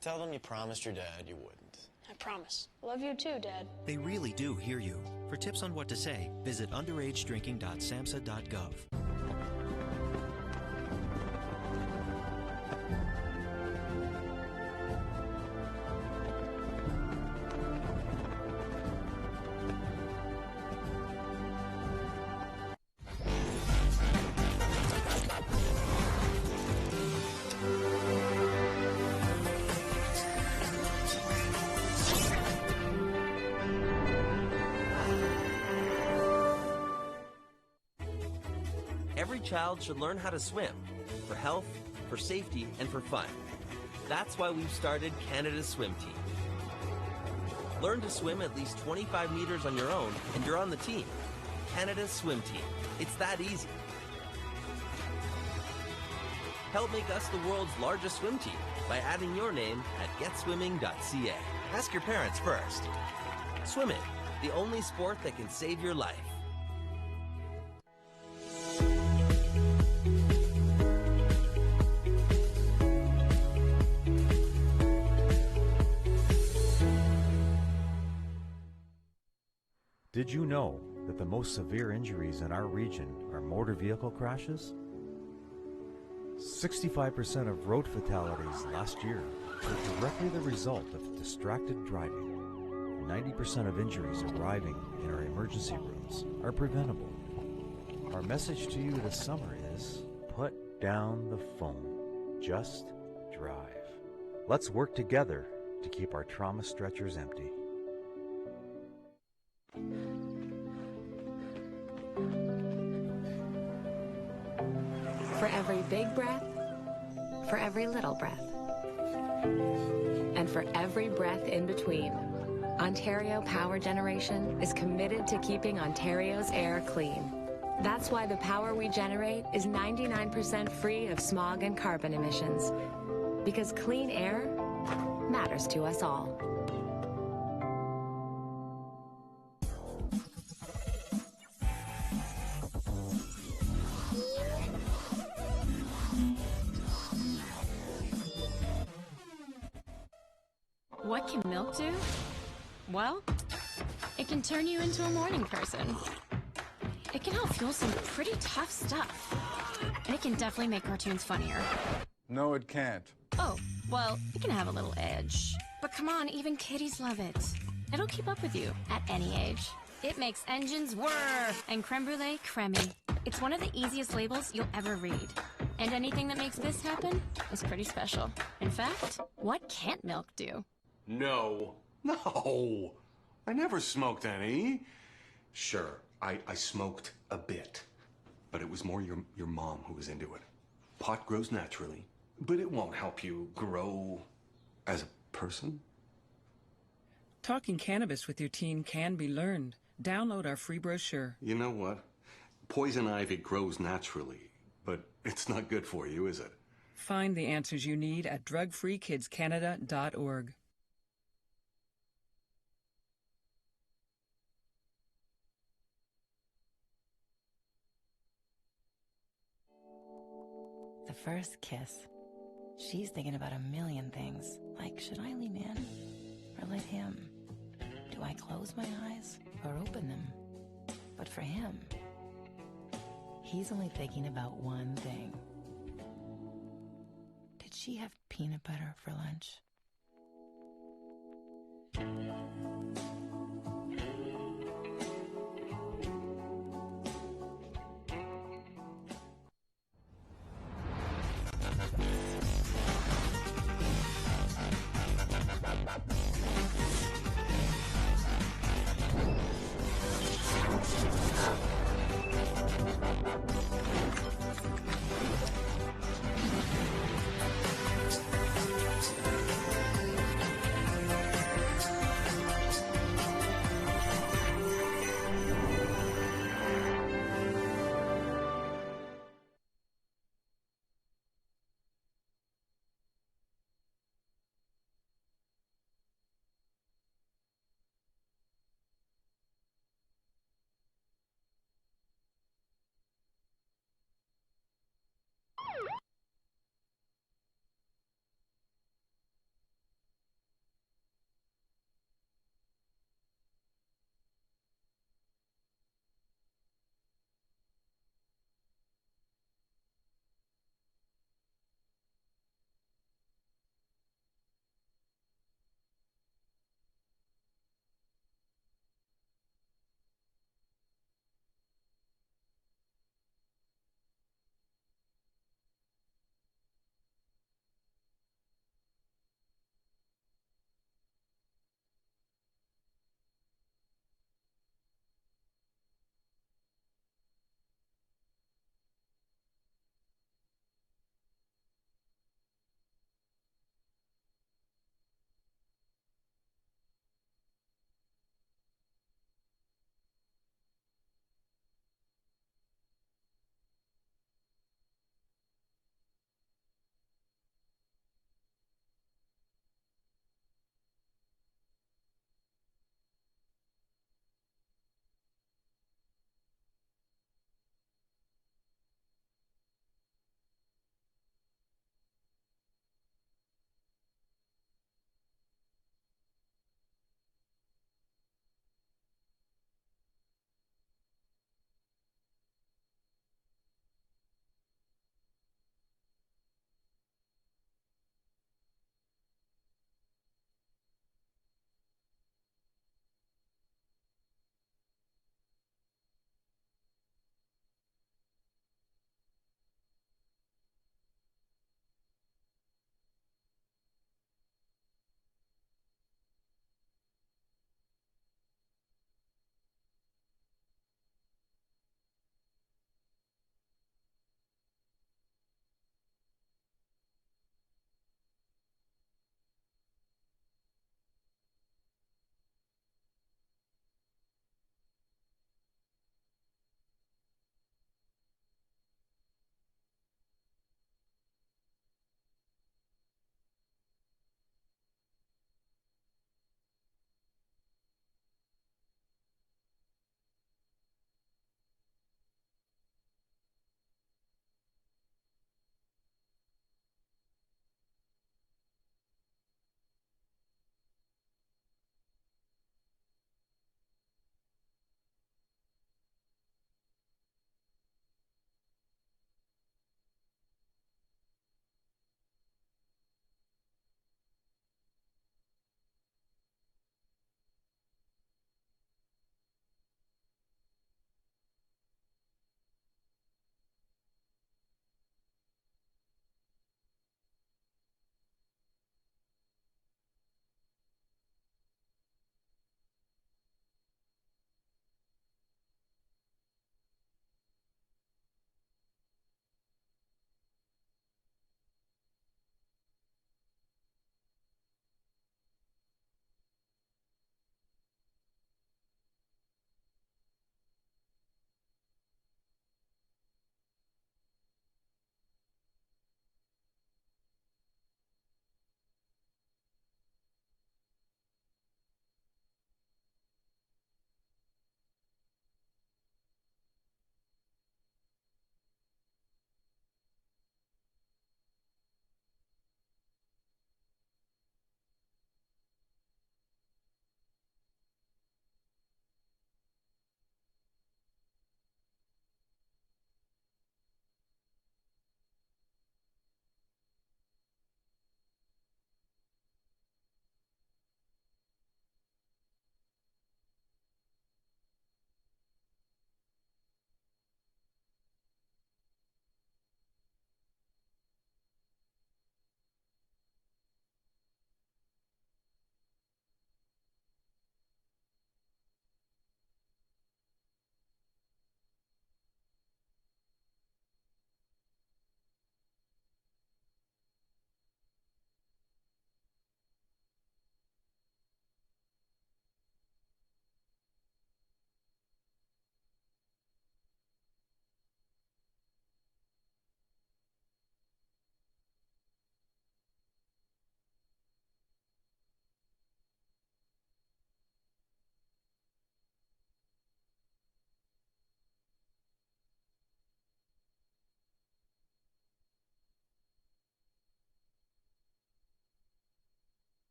tell them you promised your dad you wouldn't. I promise. Love you too, Dad. They really do hear you. For tips on what to say, visit underagedrinking.samhsa.gov. Every child should learn how to swim, for health, for safety, and for fun. That's why we've started Canada's Swim Team. Learn to swim at least 25 meters on your own, and you're on the team. Canada's Swim Team. It's that easy. Help make us the world's largest swim team by adding your name at getswimming.ca. Ask your parents first. Swimming, the only sport that can save your life. Did you know that the most severe injuries in our region are motor vehicle crashes? 65% of road fatalities last year are directly the result of distracted driving. 90% of injuries arriving in our emergency rooms are preventable. Our message to you this summer is put down the phone. Just drive. Let's work together to keep our trauma stretchers empty. For every big breath, for every little breath, and for every breath in between, Ontario Power Generation is committed to keeping Ontario's air clean. That's why the power we generate is 99% free of smog and carbon emissions. Because clean air matters to us all. What can milk do? Well, it can turn you into a morning person. It can help fuel some pretty tough stuff. And it can definitely make cartoons funnier. No, it can't. Oh, well, it can have a little edge. But come on, even kiddies love it. It'll keep up with you at any age. It makes engines whir and creme brulee creamy. It's one of the easiest labels you'll ever read. And anything that makes this happen is pretty special. In fact, what can't milk do? No. I never smoked any. Sure, I smoked a bit. But it was more your mom who was into it. Pot grows naturally, but it won't help you grow as a person. Talking cannabis with your teen can be learned. Download our free brochure. You know what? Poison ivy grows naturally, but it's not good for you, is it? Find the answers you need at drugfreekidscanada.org. The first kiss. She's thinking about a million things. Like, should I lean in or let him? Do I close my eyes or open them? But for him, he's only thinking about one thing. Did she have peanut butter for lunch?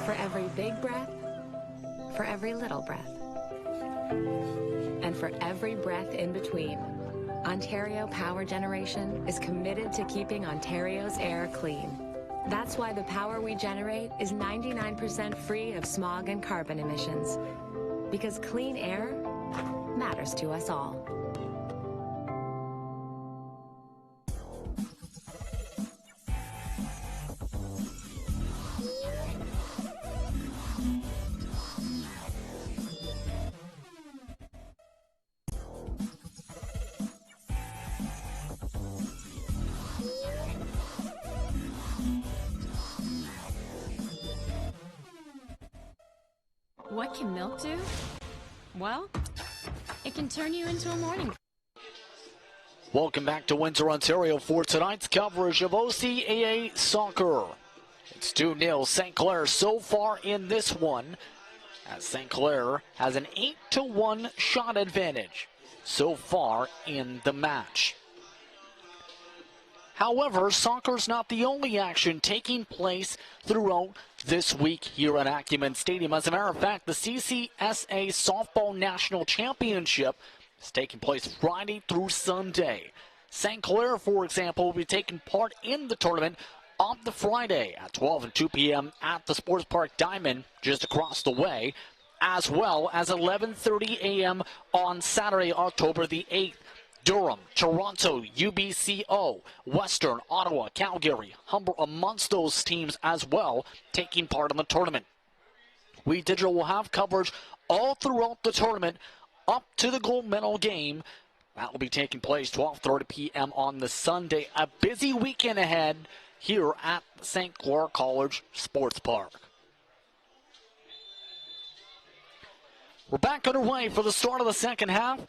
For every big breath, for every little breath, and for every breath in between, Ontario Power Generation is committed to keeping Ontario's air clean. That's why the power we generate is 99% free of smog and carbon emissions. Because clean air matters to us all. What can milk do? Well, it can turn you into a morning. Welcome back to Windsor, Ontario for tonight's coverage of OCAA soccer. It's 2-0 St. Clair so far in this one, as St. Clair has an 8-1 shot advantage so far in the match. However, soccer's not the only action taking place throughout this week here at Acumen Stadium. As a matter of fact, the CCSA Softball National Championship is taking place Friday through Sunday. St. Clair, for example, will be taking part in the tournament on the Friday at 12 and 2 p.m. at the Sports Park Diamond just across the way, as well as 11:30 a.m. on Saturday, October the 8th. Durham, Toronto, UBCO, Western, Ottawa, Calgary, Humber amongst those teams as well taking part in the tournament. We Digital will have coverage all throughout the tournament up to the gold medal game. That will be taking place 12:30 p.m. on the Sunday. A busy weekend ahead here at St. Clair College Sports Park. We're back underway for the start of the second half.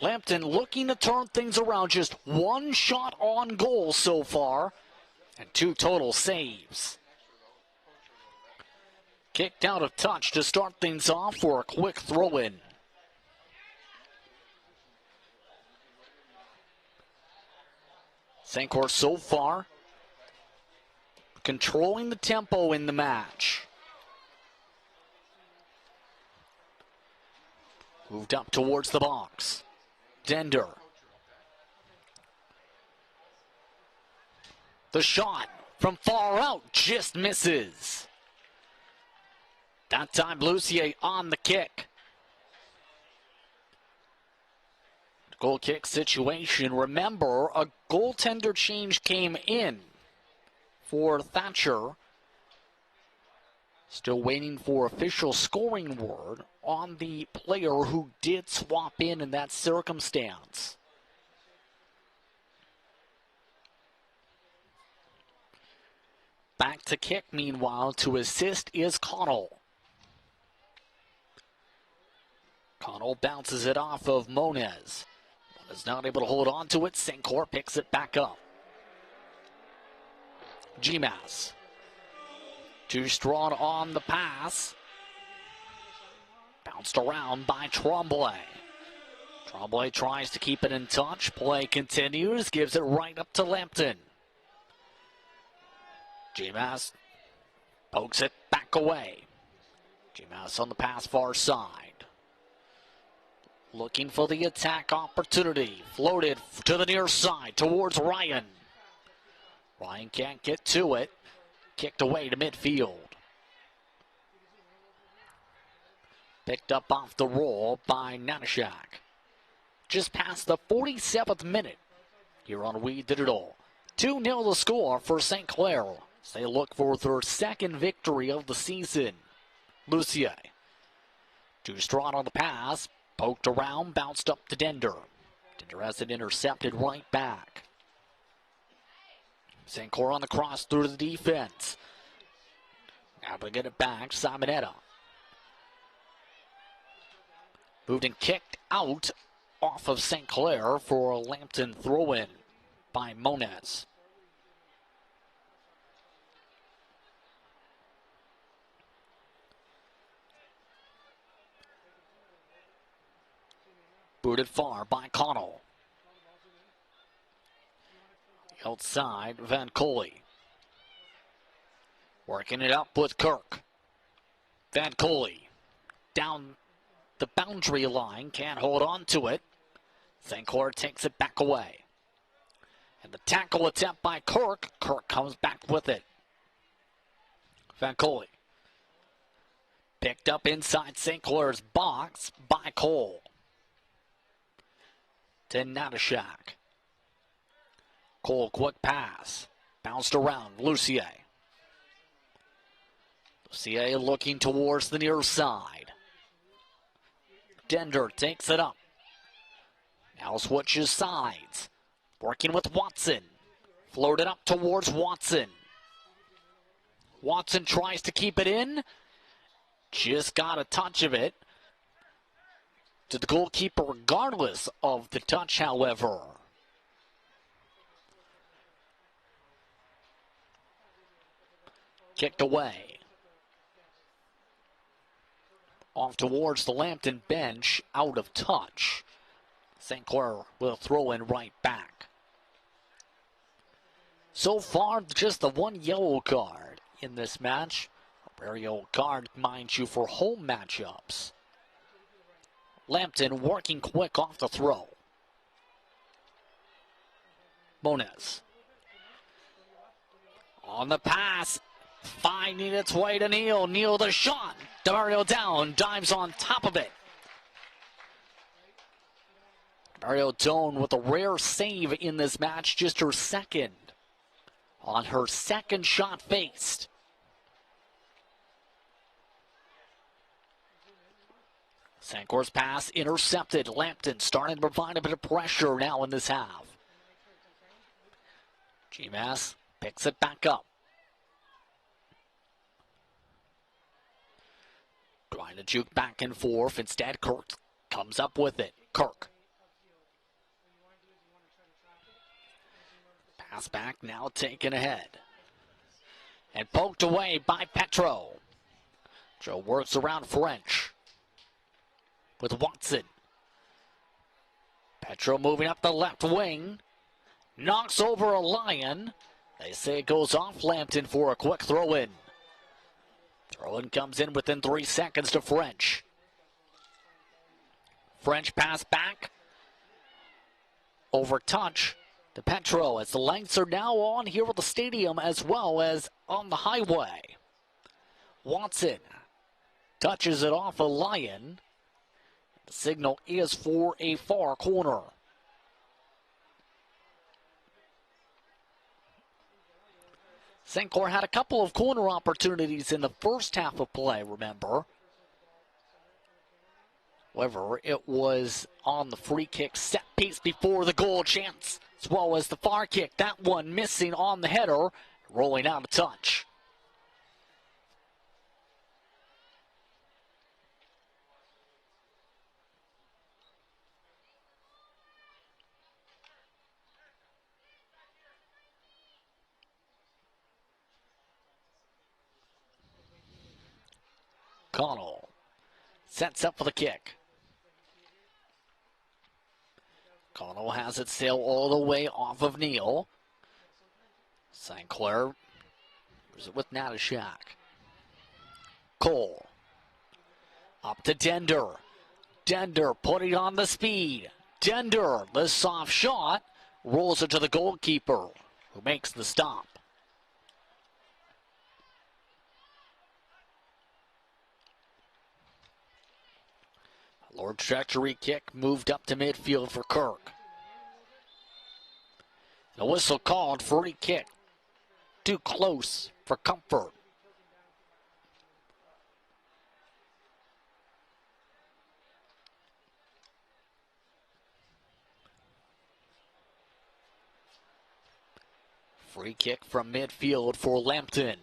Lambton looking to turn things around. Just one shot on goal so far and 2 total saves. Kicked out of touch to start things off for a quick throw-in. St. Clair so far controlling the tempo in the match. Moved up towards the box. Dender. The shot from far out just misses. That time Lucier on the kick. Goal kick situation. Remember, a goaltender change came in for Thatcher. Still waiting for official scoring word on the player who did swap in that circumstance. Back to kick, meanwhile, to assist is Connell. Connell bounces it off of Moniz. Moniz not able to hold on to it. St. Clair picks it back up. GMAS. Too strong on the pass. Bounced around by Tremblay. Tremblay tries to keep it in touch. Play continues. Gives it right up to Lambton. GMAS pokes it back away. GMAS on the pass far side. Looking for the attack opportunity. Floated to the near side towards Ryan. Ryan can't get to it. Kicked away to midfield. Picked up off the roll by Nanashak. Just past the 47th minute here on We Digital. 2-0 the score for St. Clair. They look for their second victory of the season. Lucier. Too strong on the pass. Poked around, bounced up to Dender. Dender has it intercepted right back. St. Clair on the cross through the defense. Now to get it back, Simonetta. Moved and kicked out off of St. Clair for a Lambton throw-in by Moniz. Booted far by Connell. Outside, Van Coley. Working it up with Kirk. Van Coley down the boundary line, can't hold on to it. St. Clair takes it back away. And the tackle attempt by Kirk. Kirk comes back with it. Van Coley. Picked up inside St. Clair's box by Cole. To Natashak. Cole, quick pass. Bounced around. Lucier. Lucier looking towards the near side. Dender takes it up. Now switches sides. Working with Watson. Floated up towards Watson. Watson tries to keep it in. Just got a touch of it to the goalkeeper regardless of the touch, however. Kicked away. Off towards the Lambton bench, out of touch. St. Clair will throw in right back. So far, just the one yellow card in this match. A rare yellow card, mind you, for home matchups. Lambton working quick off the throw. Moniz. On the pass, finding its way to Neal. Neal the shot. Demario down, dives on top of it. Demario Doan with a rare save in this match, just her second. On her second shot faced. St. Clair's pass intercepted. Lambton starting to provide a bit of pressure now in this half. GMAS picks it back up. Trying to juke back and forth. Instead, Kirk comes up with it. Kirk. Pass back, now taken ahead. And poked away by Petro. Joe works around French. With Watson. Petro moving up the left wing. Knocks over a Lion. They say it goes off Lambton for a quick throw-in. Throw-in comes in within 3 seconds to French. French pass back. Over touch to Petro as the lengths are now on here at the stadium as well as on the highway. Watson touches it off a Lion. The signal is for a far corner. St. Clair had a couple of corner opportunities in the first half of play, remember. However, it was on the free kick set piece before the goal chance, as well as the far kick. That one missing on the header, rolling out of touch. Connell sets up for the kick. Connell has it sail all the way off of Neal. St. Clair moves it with Natashak. Cole. Up to Dender. Dender putting on the speed. Dender, the soft shot, rolls it to the goalkeeper, who makes the stop. Lower trajectory kick moved up to midfield for Kirk. The whistle called, free kick. Too close for comfort. Free kick from midfield for Lambton.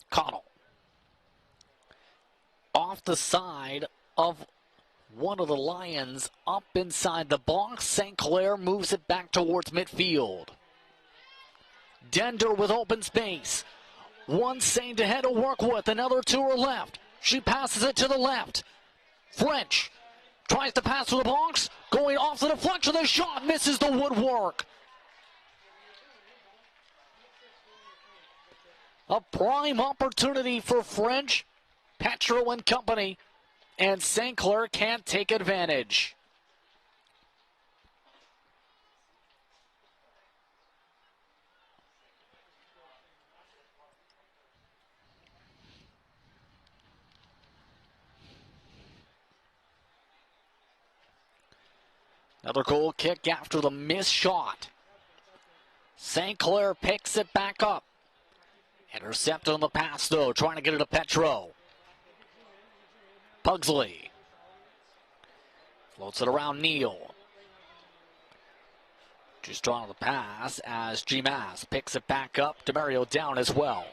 Connell. Off the side of one of the Lions, up inside the box. St. Clair moves it back towards midfield. Dender with open space. One Saint ahead to work with, another two are left. She passes it to the left. French tries to pass through the box, going off the deflection, the shot misses the woodwork. A prime opportunity for French, Petro and company, and St. Clair can't take advantage. Another goal kick after the missed shot. St. Clair picks it back up. Intercepted on the pass, though, trying to get it to Petro. Pugsley floats it around Neal. Just on the pass as G-Mass picks it back up. DeMario down as well.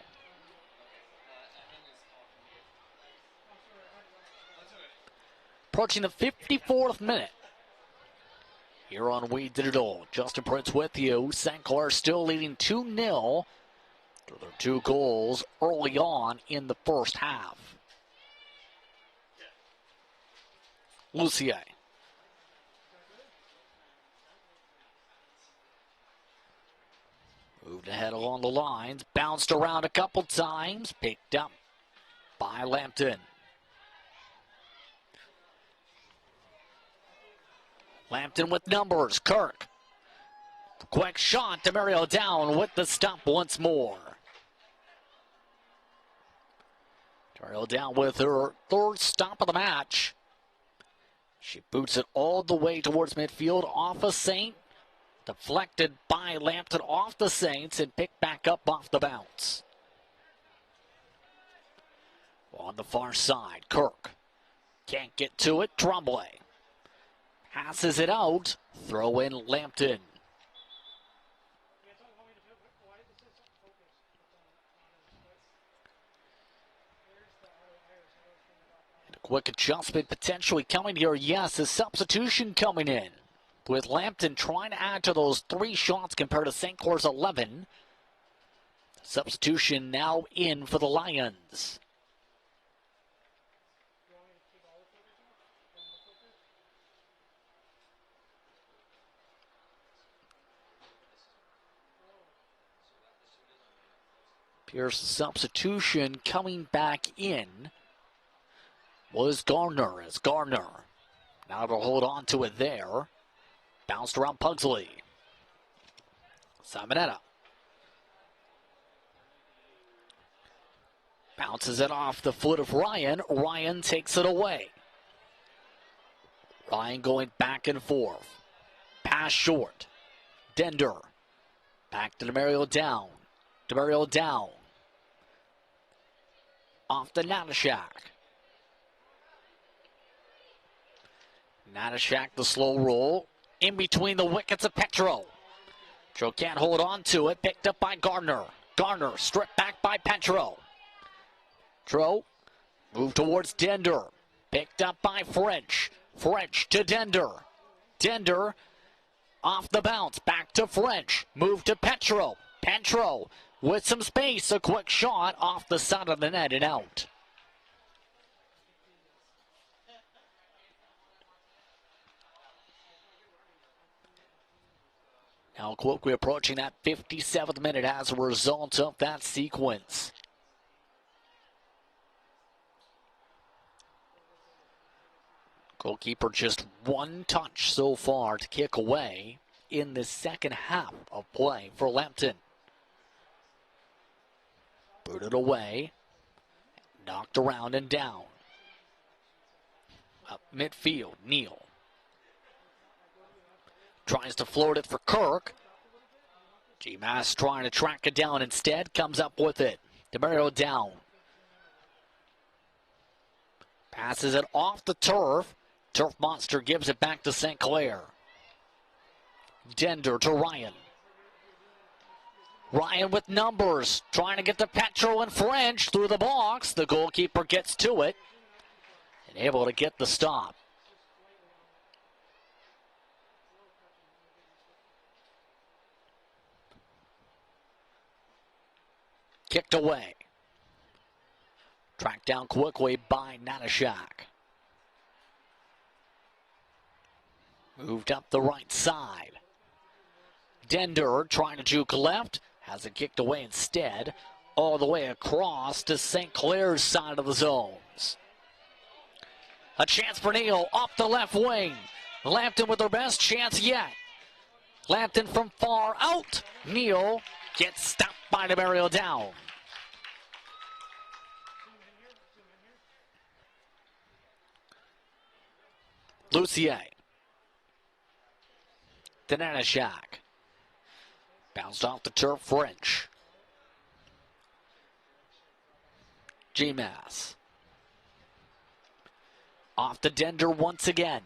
Approaching the 54th minute. Here on We Did It All. Justin Prince with you. St. Clair still leading 2-0 to their 2 goals early on in the first half. Lucier. Moved ahead along the lines. Bounced around a couple times. Picked up by Lambton. Lambton with numbers. Kirk. Quick shot. DeMario down with the stop once more. DeMario down with her 3rd stop of the match. She boots it all the way towards midfield off of Saint. Deflected by Lambton off the Saints and picked back up off the bounce. On the far side, Kirk. Can't get to it. Tremblay. Passes it out. Throw in Lambton. And a quick adjustment potentially coming here. Yes, a substitution coming in. With Lambton trying to add to those 3 shots compared to St. Clair's 11. Substitution now in for the Lions. Here's the substitution coming back in was Gardner, as Gardner now to hold on to it there. Bounced around Pugsley. Simonetta. Bounces it off the foot of Ryan. Ryan takes it away. Ryan going back and forth. Pass short. Dender. Back to DeMario down. DeMario down. Off the Natashak. Natashak, the slow roll. In between the wickets of Petro. Petro can't hold on to it. Picked up by Gardner. Gardner stripped back by Petro. Petro moved towards Dender. Picked up by French. French to Dender. Dender off the bounce. Back to French. Moved to Petro. Petro with some space. A quick shot off the side of the net and out. Now quickly approaching that 57th minute as a result of that sequence. Goalkeeper just 1 touch so far to kick away in the second half of play for Lambton. Booted away. Knocked around and down. Up midfield, Neal. Tries to float it for Kirk. G-Mass trying to track it down instead. Comes up with it. DeMario down. Passes it off the turf. Turf Monster gives it back to St. Clair. Dender to Ryan. Ryan with numbers. Trying to get to Petro and French through the box. The goalkeeper gets to it. And able to get the stop. Kicked away. Tracked down quickly by Natashak. Moved up the right side. Dender trying to juke left. Has it kicked away instead. All the way across to St. Clair's side of the zones. A chance for Neal off the left wing. Lambton with their best chance yet. Lambton from far out. Neal gets stopped by DeMario down. Lucier. Dananashak. Bounced off the turf, French. G-Mass. Off to Dender once again.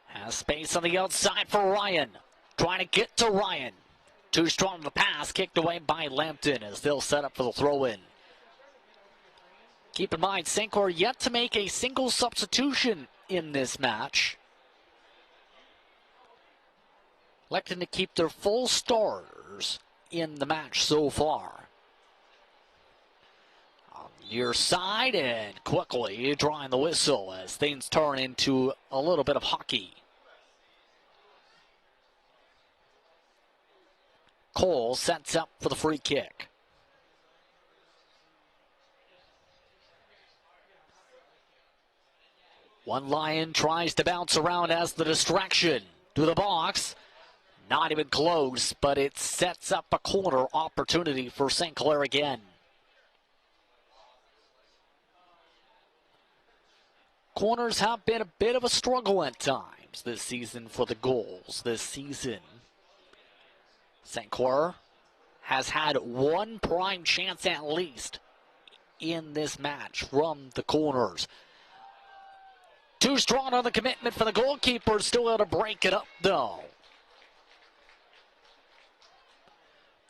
Has space on the outside for Ryan. Trying to get to Ryan. Too strong the pass, kicked away by Lambton as they'll set up for the throw-in. Keep in mind, St. Clair yet to make a single substitution in this match. Electing to keep their full starters in the match so far. On your side and quickly drawing the whistle as things turn into a little bit of hockey. Cole sets up for the free kick. One Lion tries to bounce around as the distraction to the box. Not even close, but it sets up a corner opportunity for St. Clair again. Corners have been a bit of a struggle at times this season for the goals. This season, St. Clair has had one prime chance at least in this match from the corners. Too strong on the commitment for the goalkeeper, still able to break it up though.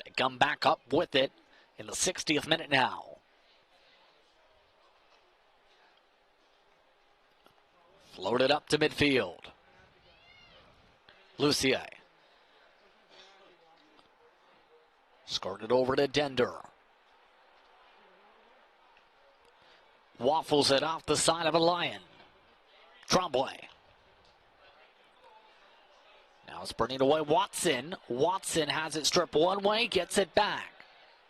They come back up with it in the 60th minute now. Floated up to midfield. Lucier. Skirted over to Dender. Waffles it off the side of a Lion. Tremblay. Now sprinting away Watson. Watson has it stripped one way, gets it back.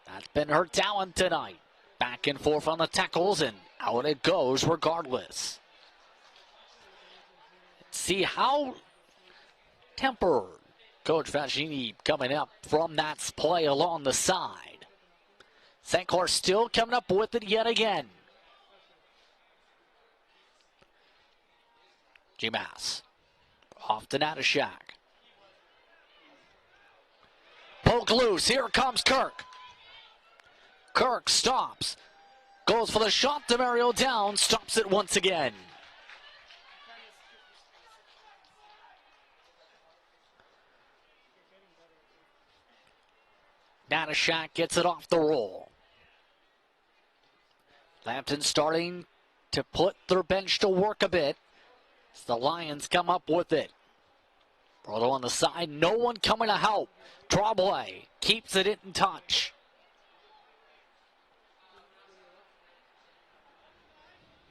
That's been her talent tonight. Back and forth on the tackles, and out it goes regardless. See how tempered Coach Vagini coming up from that play along the side. St. Clair still coming up with it yet again. G-Mass. Off to Natashak. Poke loose. Here comes Kirk. Kirk stops. Goes for the shot. DeMario down. Stops it once again. Natashak gets it off the roll. Lambton starting to put their bench to work a bit. As the Lions come up with it. Brother on the side, no one coming to help. Tremblay keeps it in touch.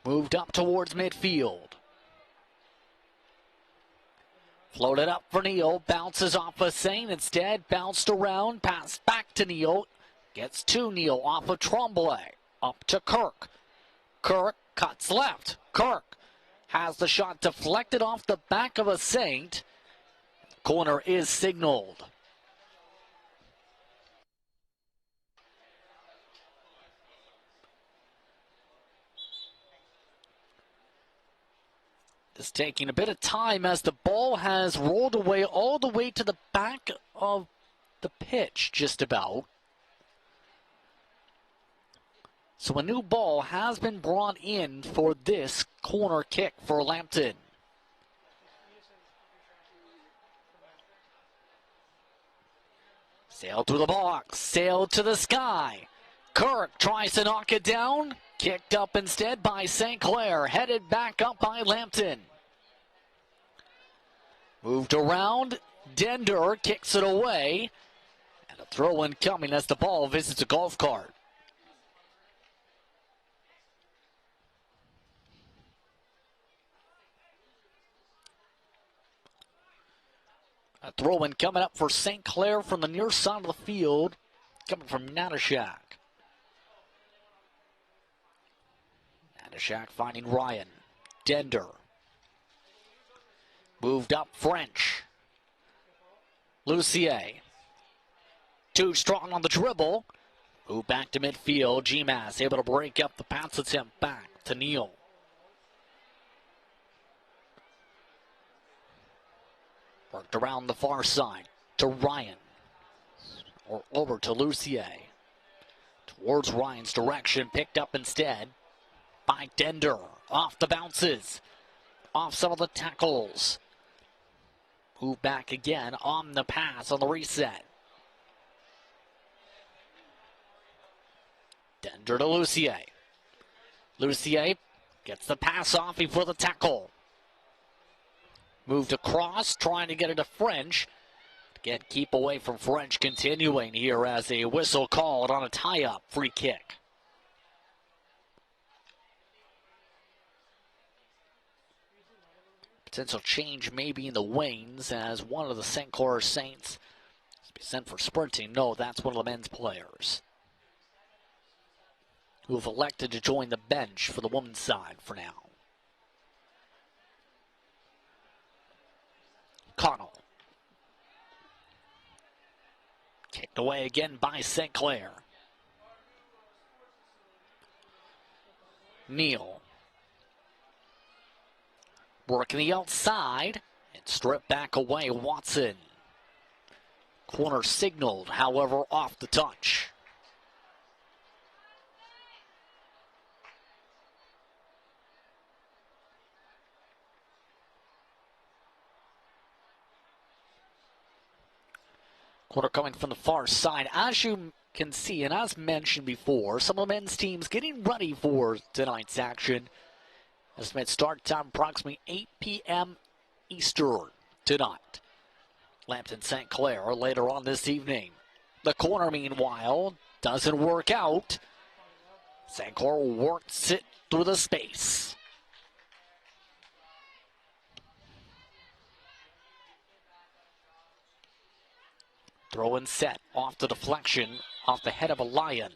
Moved up towards midfield. Floated up for Neal, bounces off of Saint, instead bounced around, passed back to Neal, gets to Neal off of Tremblay, up to Kirk. Kirk cuts left. Kirk has the shot deflected off the back of a Saint. Corner is signaled. This taking a bit of time as the ball has rolled away all the way to the back of the pitch, just about. So a new ball has been brought in for this corner kick for Lambton. Sailed through the box, sailed to the sky. Kirk tries to knock it down. Kicked up instead by St. Clair, headed back up by Lambton. Moved around, Dender kicks it away. And a throw-in coming as the ball visits a golf cart. A throw-in coming up for St. Clair from the near side of the field, coming from Natashak. Natashak finding Ryan. Dender. Moved up French. Lucier. Too strong on the dribble. Move back to midfield. GMAS able to break up the pass attempt back to Neal. Worked around the far side to Ryan. Or over to Lucier. Towards Ryan's direction. Picked up instead by Dender. Off the bounces. Off some of the tackles. Move back again on the pass on the reset. Dender to Lucier. Lucier gets the pass off before the tackle. Moved across, trying to get it to French. Again, keep away from French, continuing here as a whistle called on a tie-up free kick. Potential change maybe in the wings as one of the St. Clair Saints is sent for sprinting. No, that's one of the men's players who have elected to join the bench for the women's side for now. Connell. Kicked away again by St. Clair. Neal. Working the outside and stripped back away. Watson. Corner signaled, however, off the touch. Corner coming from the far side. As you can see, and as mentioned before, some of the men's teams getting ready for tonight's action. Estimated start time approximately 8 p.m. Eastern tonight. Lambton St. Clair later on this evening. The corner, meanwhile, doesn't work out. St. Clair works it through the space. Throw and set off the deflection off the head of a Lion.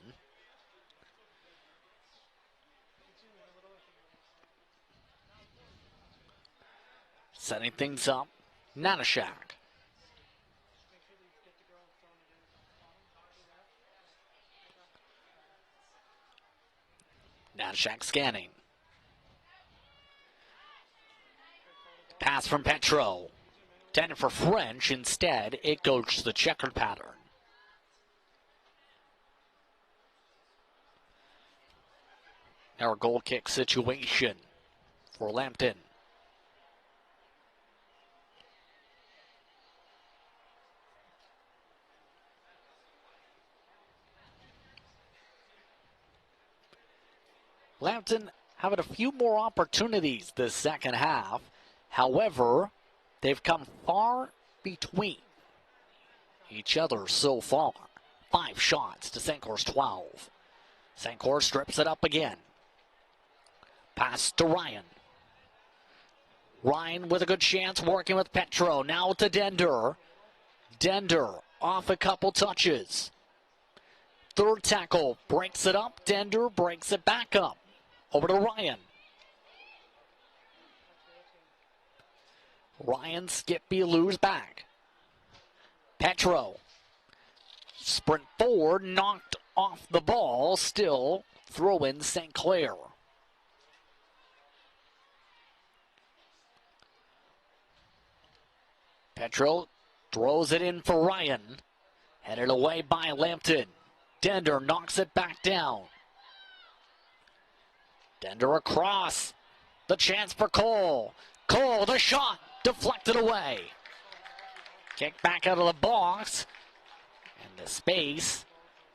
Setting things up, Natashak. Natashak scanning. Pass from Petro. 10 for French. Instead, it goes to the checkered pattern. Now a goal kick situation for Lambton. Lambton having a few more opportunities this second half. However, they've come far between each other so far. 5 shots to St. Clair's 12. St. Clair strips it up again. Pass to Ryan. Ryan with a good chance working with Petro. Now to Dender. Dender off a couple touches. Third tackle breaks it up. Dender breaks it back up. Over to Ryan. Ryan Skippy-Lou's back. Petro. Sprint forward, knocked off the ball. Still throw in St. Clair. Petro throws it in for Ryan. Headed away by Lambton. Dender knocks it back down. Dender across. The chance for Cole. Cole, the shot. Deflected away. Kick back out of the box. And the space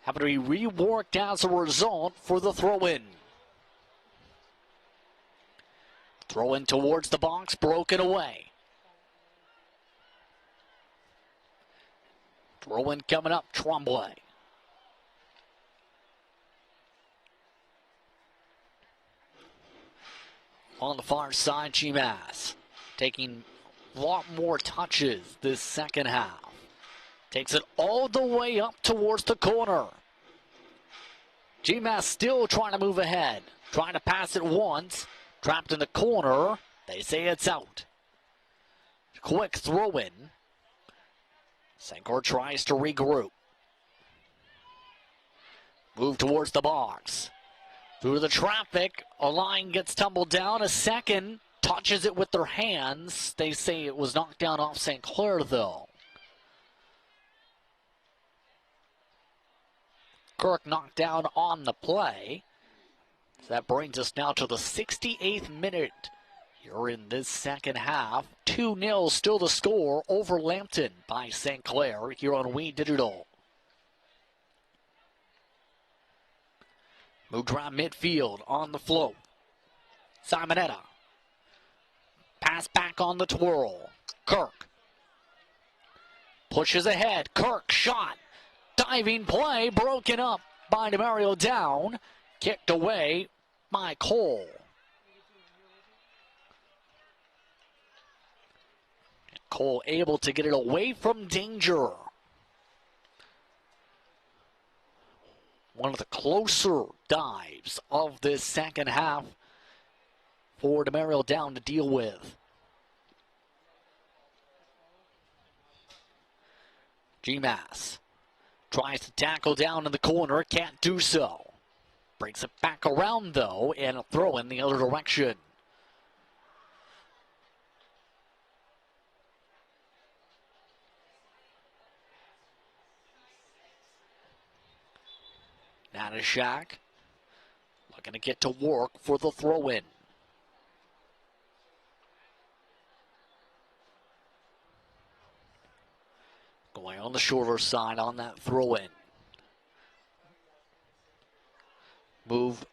having to be reworked as a result for the throw-in. Throw-in towards the box, broken away. Throw-in coming up, Tremblay. On the far side, GMAS taking lot more touches this second half. Takes it all the way up towards the corner. GMAS still trying to move ahead. Trying to pass it once. Trapped in the corner. They say it's out. Quick throw in. Sankor tries to regroup. Move towards the box. Through the traffic, a line gets tumbled down. A second touches it with their hands. They say it was knocked down off St. Clair, though. Kirk knocked down on the play. So that brings us now to the 68th minute. Here in this second half. 2-0 still the score over Lambton by St. Clair here on We Digital. Moved around midfield on the float. Simonetta. Pass back on the twirl. Kirk. Pushes ahead. Kirk shot. Diving play broken up by DeMario Down. Kicked away by Cole. Cole able to get it away from danger. One of the closer dives of this second half for DeMario Down to deal with. GMAS tries to tackle down in the corner, can't do so. Breaks it back around though, and a throw in the other direction. Natashak looking to get to work for the throw-in. Going on the shorter side on that throw-in. Move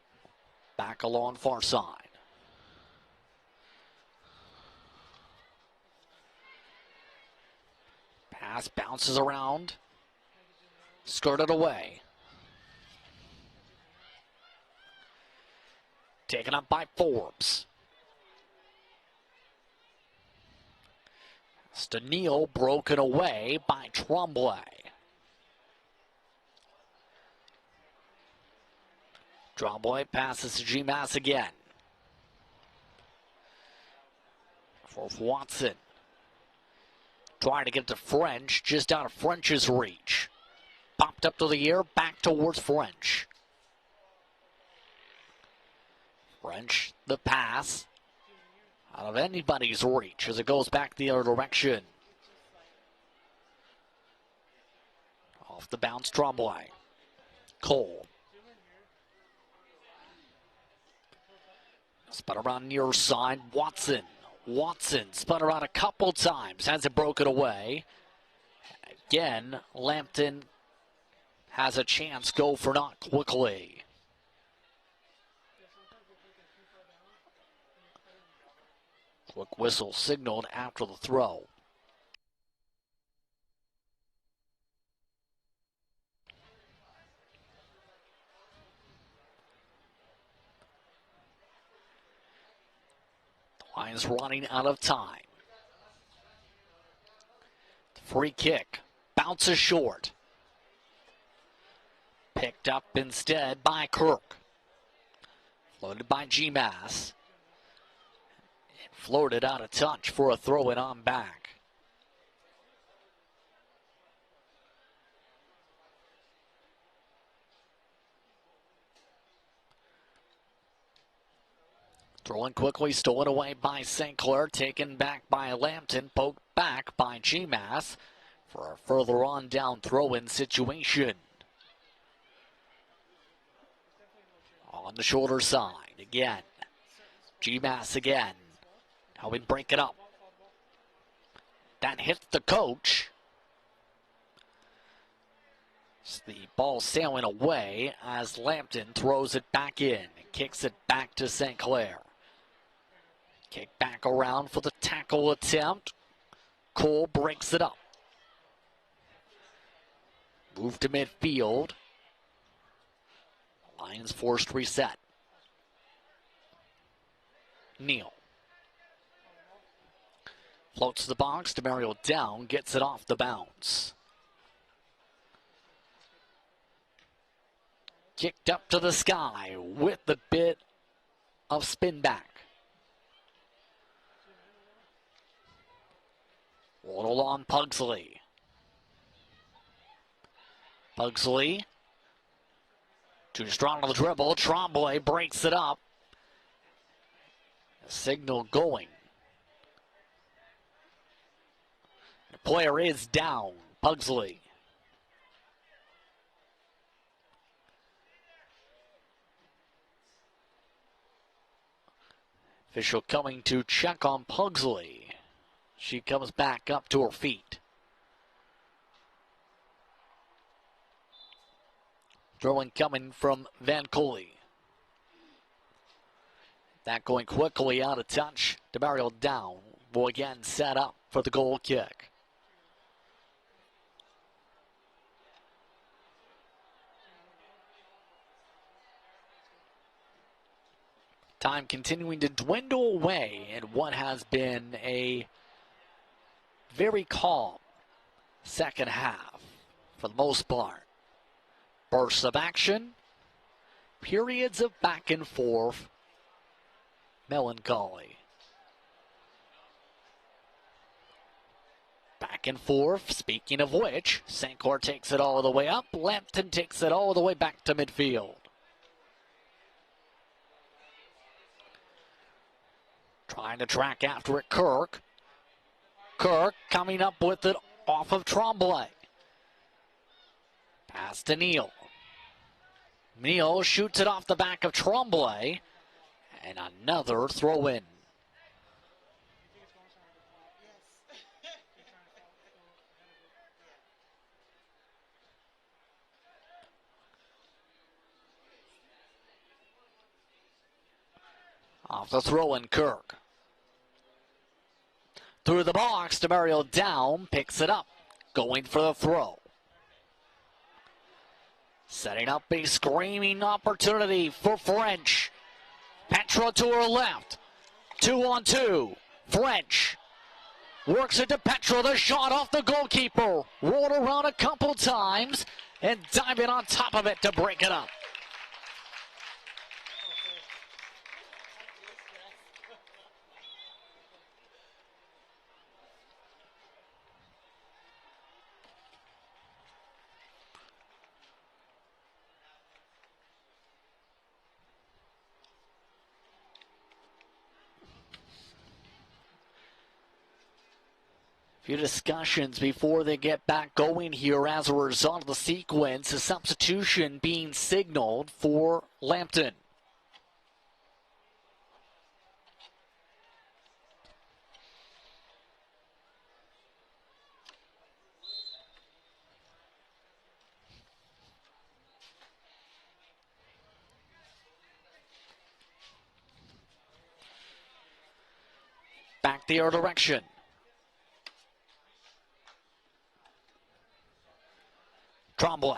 back along far side. Pass bounces around. Skirted away. Taken up by Forbes. Stanil broken away by Tremblay. Tremblay passes to GMAS again. For Watson. Trying to get to French, just out of French's reach. Popped up to the air, back towards French. French, the pass. Out of anybody's reach as it goes back the other direction. Off the bounce, Tremblay. Cole. Spun around near side, Watson. Watson spun around a couple times, has it broken away. Again, Lambton has a chance, go for not quickly. Quick whistle signaled after the throw. The Lions running out of time. The free kick bounces short. Picked up instead by Kirk. Floated by GMAS. Floated out of touch for a throw-in on back. Throwing quickly, stolen away by St. Clair, taken back by Lambton, poked back by GMAS for a further on down throw-in situation. On the shoulder side, again. GMAS again. How we break it up. That hits the coach. It's the ball sailing away as Lambton throws it back in. Kicks it back to St. Clair. Kick back around for the tackle attempt. Cole breaks it up. Move to midfield. Lions forced reset. Neal. Floats to the box. DeMario down. Gets it off the bounce. Kicked up to the sky with the bit of spin back. Little on Pugsley. Pugsley. Too strong on the dribble. Tremblay breaks it up. A signal going. The player is down. Pugsley. Official coming to check on Pugsley. She comes back up to her feet. Throwing coming from Van Coley. That going quickly out of touch. DeMario down. Will again set up for the goal kick. Time continuing to dwindle away in what has been a very calm second half for the most part. Bursts of action, periods of back and forth, melancholy. Back and forth, speaking of which, St. Clair takes it all the way up, Lambton takes it all the way back to midfield. Trying to track after it, Kirk. Kirk coming up with it off of Tremblay. Pass to Neal. Neal shoots it off the back of Tremblay. And another throw in. Off the throw in, Kirk. Through the box, DeMario down, picks it up. Going for the throw. Setting up a screaming opportunity for French. Petra to her left. 2-on-2. French works it to Petra. The shot off the goalkeeper. Rolled around a couple times and diving on top of it to break it up. Few discussions before they get back going here as a result of the sequence. A substitution being signaled for Lambton. Back the other direction. Tremblay.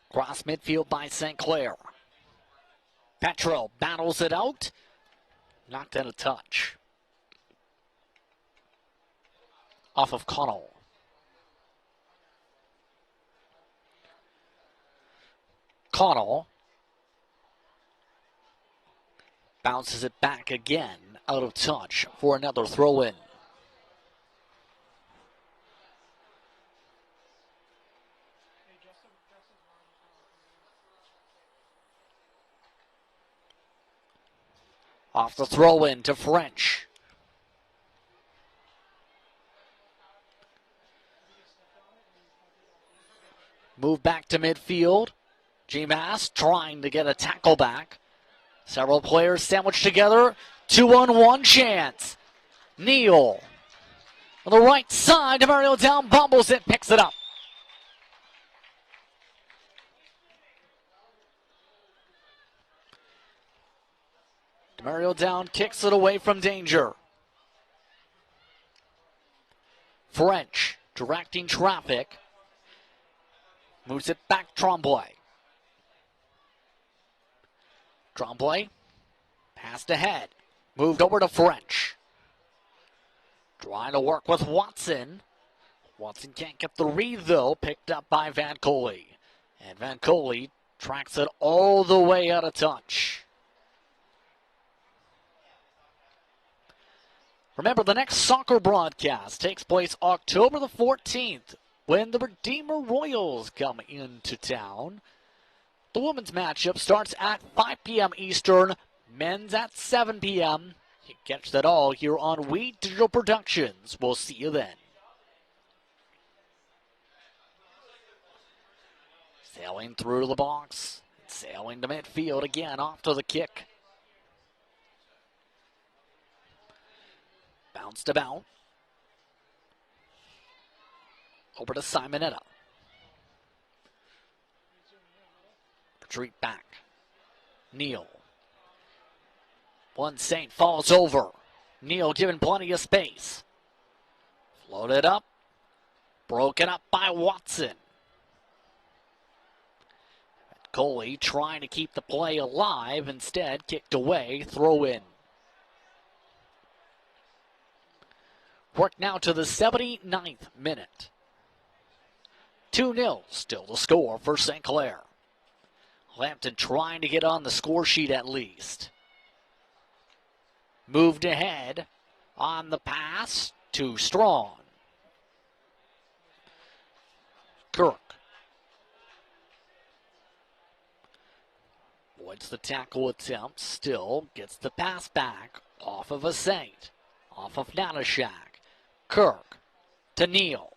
Cross midfield by St. Clair. Petrel battles it out. Knocked in a touch. Off of Connell. Connell bounces it back again out of touch for another throw in. Off the throw in to French. Move back to midfield. G-Mass trying to get a tackle back. Several players sandwiched together. 2-on-1 chance. Neal on the right side. DeMario down, bumbles it, picks it up. DeMario down, kicks it away from danger. French directing traffic. Moves it back, Tremblay. Tremblay passed ahead. Moved over to French. Trying to work with Watson. Watson can't get the read, though. Picked up by Van Coley. And Van Coley tracks it all the way out of touch. Remember, the next soccer broadcast takes place October the 14th when the Redeemer Royals come into town. The women's matchup starts at 5 p.m. Eastern, men's at 7 p.m. You can catch that all here on We Digital Productions. We'll see you then. Sailing through the box, sailing to midfield again, off to the kick. Bounced about. Over to Simonetta. Retreat back. Neal. One Saint falls over. Neal given plenty of space. Floated up. Broken up by Watson. Coley trying to keep the play alive. Instead, kicked away. Throw in. Work now to the 79th minute. 2-0 still the score for St. Clair. Lambton trying to get on the score sheet at least. Moved ahead on the pass to Strong. Kirk. Avoids the tackle attempt, still gets the pass back off of a Saint. Off of Nanashak. Kirk to Neal.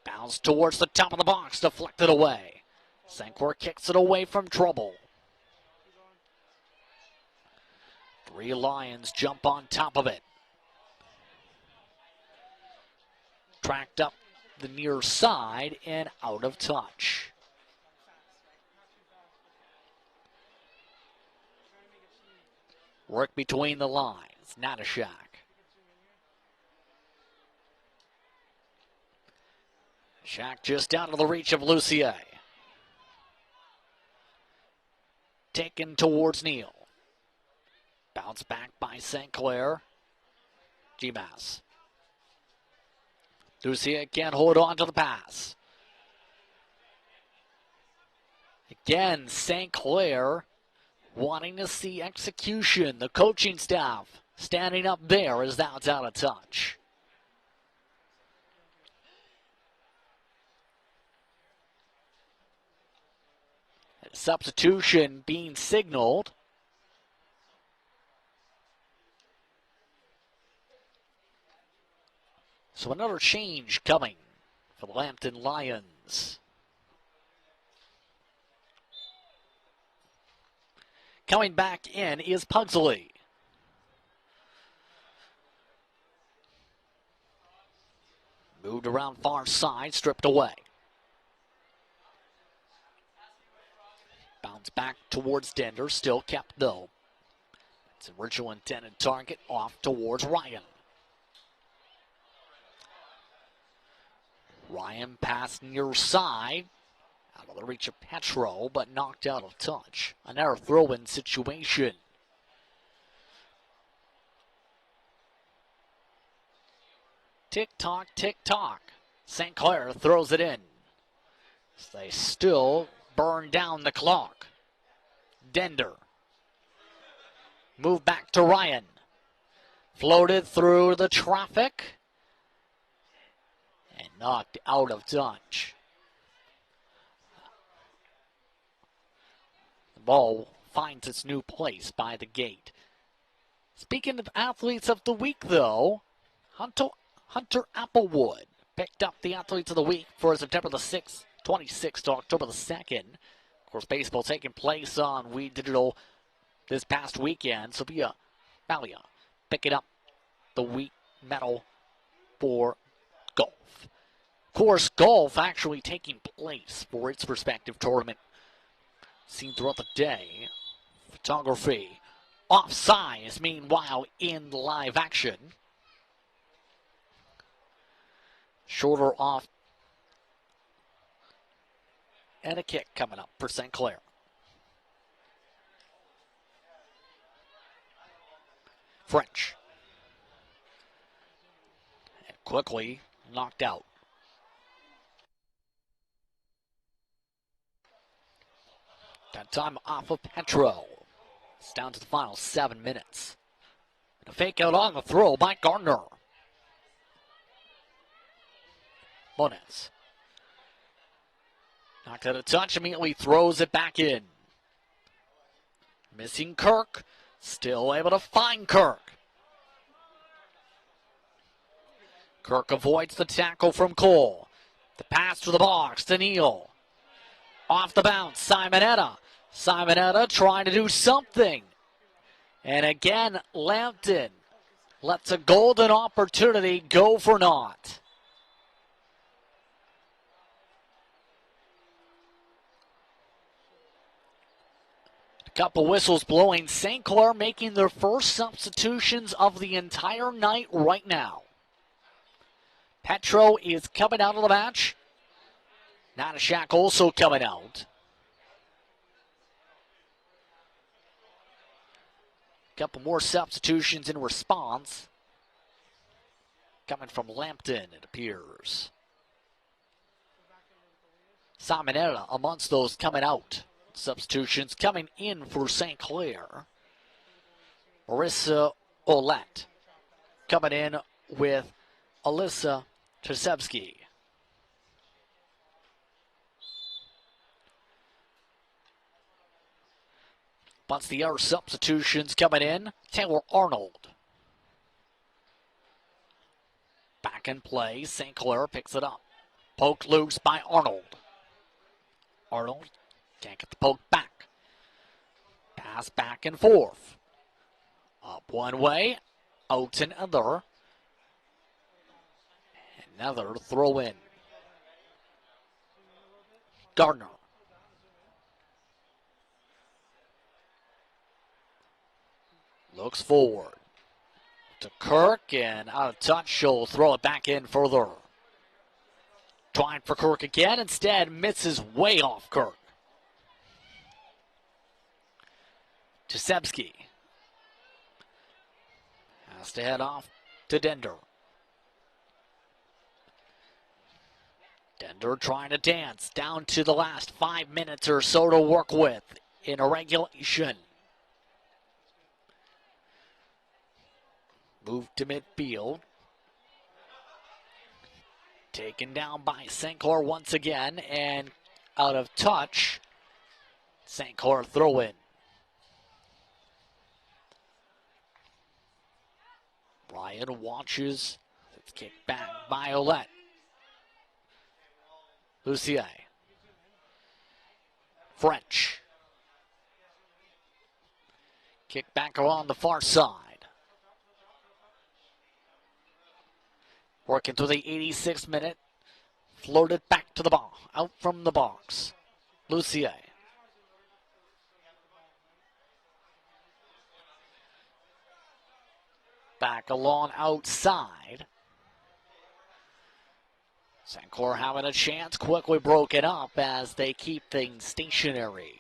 Bounce towards the top of the box, deflected away. St. Clair kicks it away from trouble. 3 Lions jump on top of it. Tracked up the near side and out of touch. Work between the lines. Nanashak. Shack just out of the reach of Lucier. Taken towards Neal. Bounce back by St. Clair. Gmas. Lucier can't hold on to the pass. Again, St. Clair wanting to see execution. The coaching staff standing up there as that's out of touch. Substitution being signaled. So another change coming for the Lambton Lions. Coming back in is Pugsley. Moved around far side, stripped away. Bounce back towards Dender, still kept though. It's original intended target off towards Ryan. Ryan passed near side, out of the reach of Petro, but knocked out of touch. Another throw-in situation. Tick-tock, tick-tock. St. Clair throws it in. They still burn down the clock. Dender. Move back to Ryan. Floated through the traffic. And knocked out of touch. The ball finds its new place by the gate. Speaking of athletes of the week, though, Hunter Applewood picked up the athletes of the week for September the 6th, 26th to October the 2nd. Of course, baseball taking place on We Digital this past weekend. Sophia Malia picking up the week medal for golf. Of course, golf actually taking place for its respective tournament. Seen throughout the day. Photography. Offsides, meanwhile, in live action. Shorter off. And a kick coming up for St. Clair. French. And quickly knocked out. That time off of Petro. It's down to the final 7 minutes. And a fake out on the throw by Gardner. Moniz. Knocked out a touch, immediately throws it back in. Missing Kirk. Still able to find Kirk. Kirk avoids the tackle from Cole. The pass to the box to Neal. Off the bounce, Simonetta. Simonetta trying to do something. And again, Lambton lets a golden opportunity go for naught. A couple whistles blowing. St. Clair making their first substitutions of the entire night right now. Petro is coming out of the match. Natashak also coming out. Couple more substitutions in response. Coming from Lambton, it appears. Simonetta amongst those coming out. Substitutions coming in for St. Clair. Marissa Olette coming in with Alyssa Trzebski. Bunch the other substitutions coming in. Taylor Arnold. Back in play. St. Clair picks it up. Poked loose by Arnold. Arnold can't get the poke back. Pass back and forth. Up one way. Out another. Another throw in. Gardner. Looks forward to Kirk, and out of touch, she'll throw it back in further. Trying for Kirk again, instead misses way off Kirk. Trzebski has to head off to Dender. Dender trying to dance down to the last 5 minutes or so to work with in a regulation. Move to midfield. Taken down by St. Clair once again, and out of touch. St. Clair throw in. Ryan watches. It's kicked back by Olette. Lucier. French. Kick back along the far side. Working to the 86th minute. Floated back to the box. Out from the box. Lucier. Back along outside. St. Clair having a chance. Quickly broken up as they keep things stationary.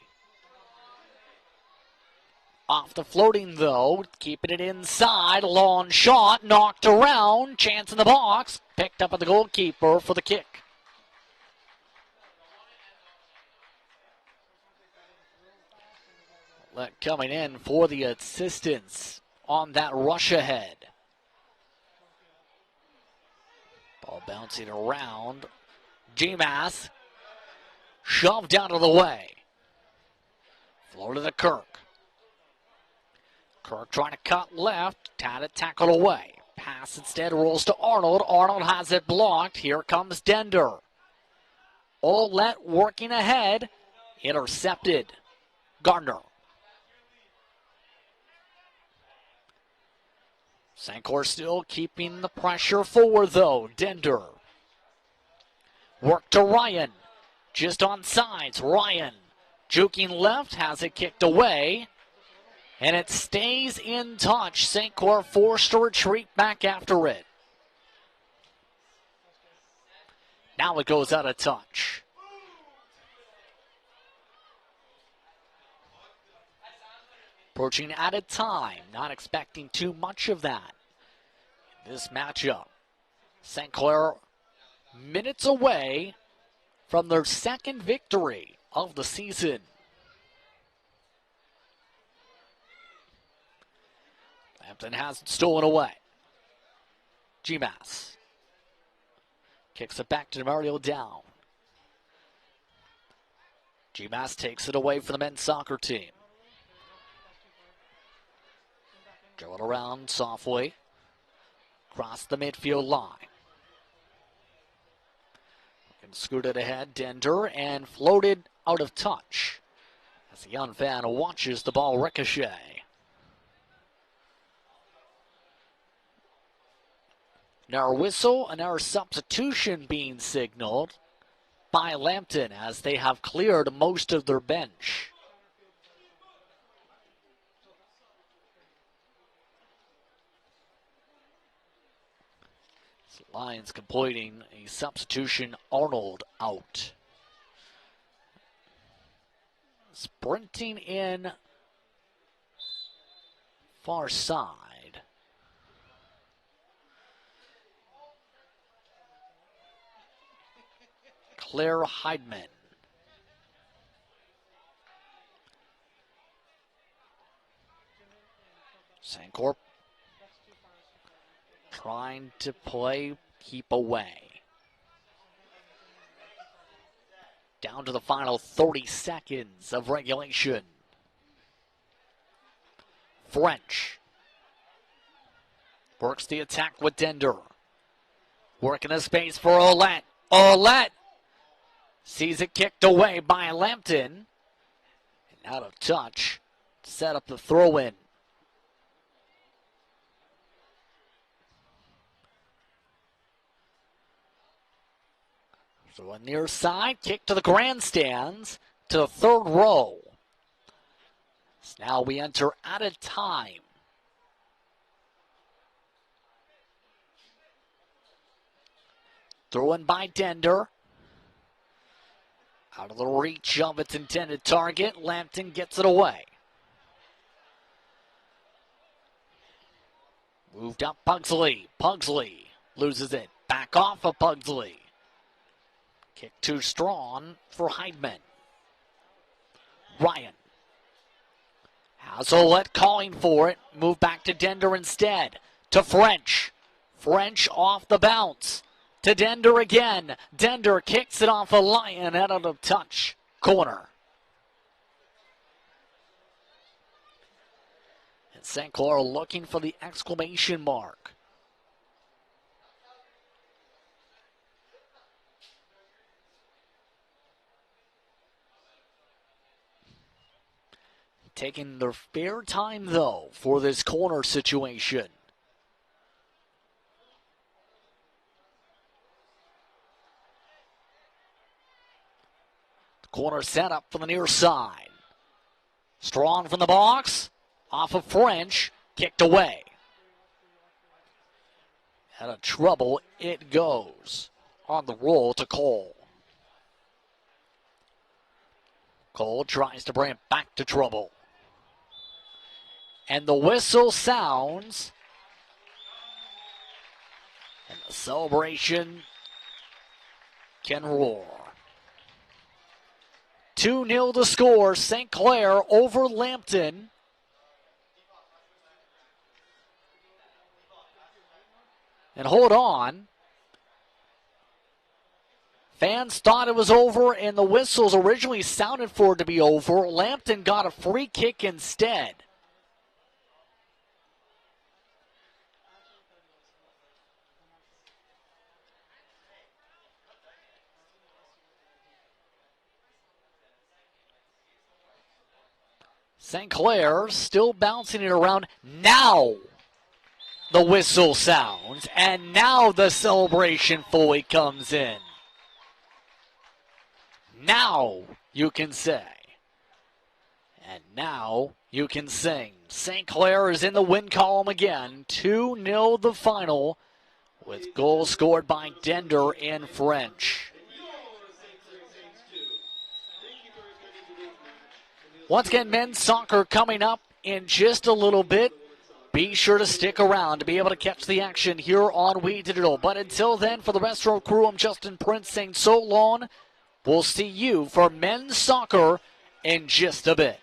Off the floating, though, keeping it inside. Long shot, knocked around. Chance in the box. Picked up at the goalkeeper for the kick. Let coming in for the assistance on that rush ahead. Ball bouncing around. G-Mass shoved out of the way. Floated to Kirk. Kirk trying to cut left, had it tackled away. Pass instead rolls to Arnold. Arnold has it blocked. Here comes Dender. Olette working ahead. Intercepted. Gardner. St. Clair still keeping the pressure forward though. Dender. Work to Ryan. Just on sides. Ryan juking left, has it kicked away. And it stays in touch. St. Clair forced to retreat back after it. Now it goes out of touch. Approaching added time, not expecting too much of that. This matchup, St. Clair minutes away from their second victory of the season. Lambton has it stolen away. GMAS kicks it back to Mario Down. GMAS takes it away for the men's soccer team. Go it around softly. Across the midfield line. Scooted ahead, Dender, and floated out of touch as the young fan watches the ball ricochet. Now a whistle and our substitution being signaled by Lambton as they have cleared most of their bench. Lions completing a substitution. Arnold out. Sprinting in far side. Claire Heidman. Sancorp trying to play, keep away. Down to the final 30 seconds of regulation. French works the attack with Dender. Working the space for Olette. Olette sees it kicked away by Lambton. And out of touch to set up the throw-in. So a near side kick to the grandstands to the third row. So now we enter added time. Throw in by Dender. Out of the reach of its intended target. Lambton gets it away. Moved up Pugsley. Pugsley loses it. Back off of Pugsley. Kick too strong for Heidman. Ryan has Olette calling for it. Move back to Dender instead. To French. French off the bounce. To Dender again. Dender kicks it off a Lion out of touch. Corner. And St. Clair looking for the exclamation mark. Taking their fair time, though, for this corner situation. The corner set up for the near side. Strong from the box. Off of French. Kicked away. Out of trouble, it goes. On the roll to Cole. Cole tries to bring it back to trouble. And the whistle sounds. And the celebration can roar. 2-0 the score. St. Clair over Lambton. And hold on. Fans thought it was over, and the whistles originally sounded for it to be over. Lambton got a free kick instead. St. Clair still bouncing it around. Now the whistle sounds, and now the celebration fully comes in. Now you can say. And now you can sing. St. Clair is in the win column again. 2-0 the final, with goals scored by Dender and French. Once again, men's soccer coming up in just a little bit. Be sure to stick around to be able to catch the action here on We Digital. But until then, for the rest of our crew, I'm Justin Prince saying so long. We'll see you for men's soccer in just a bit.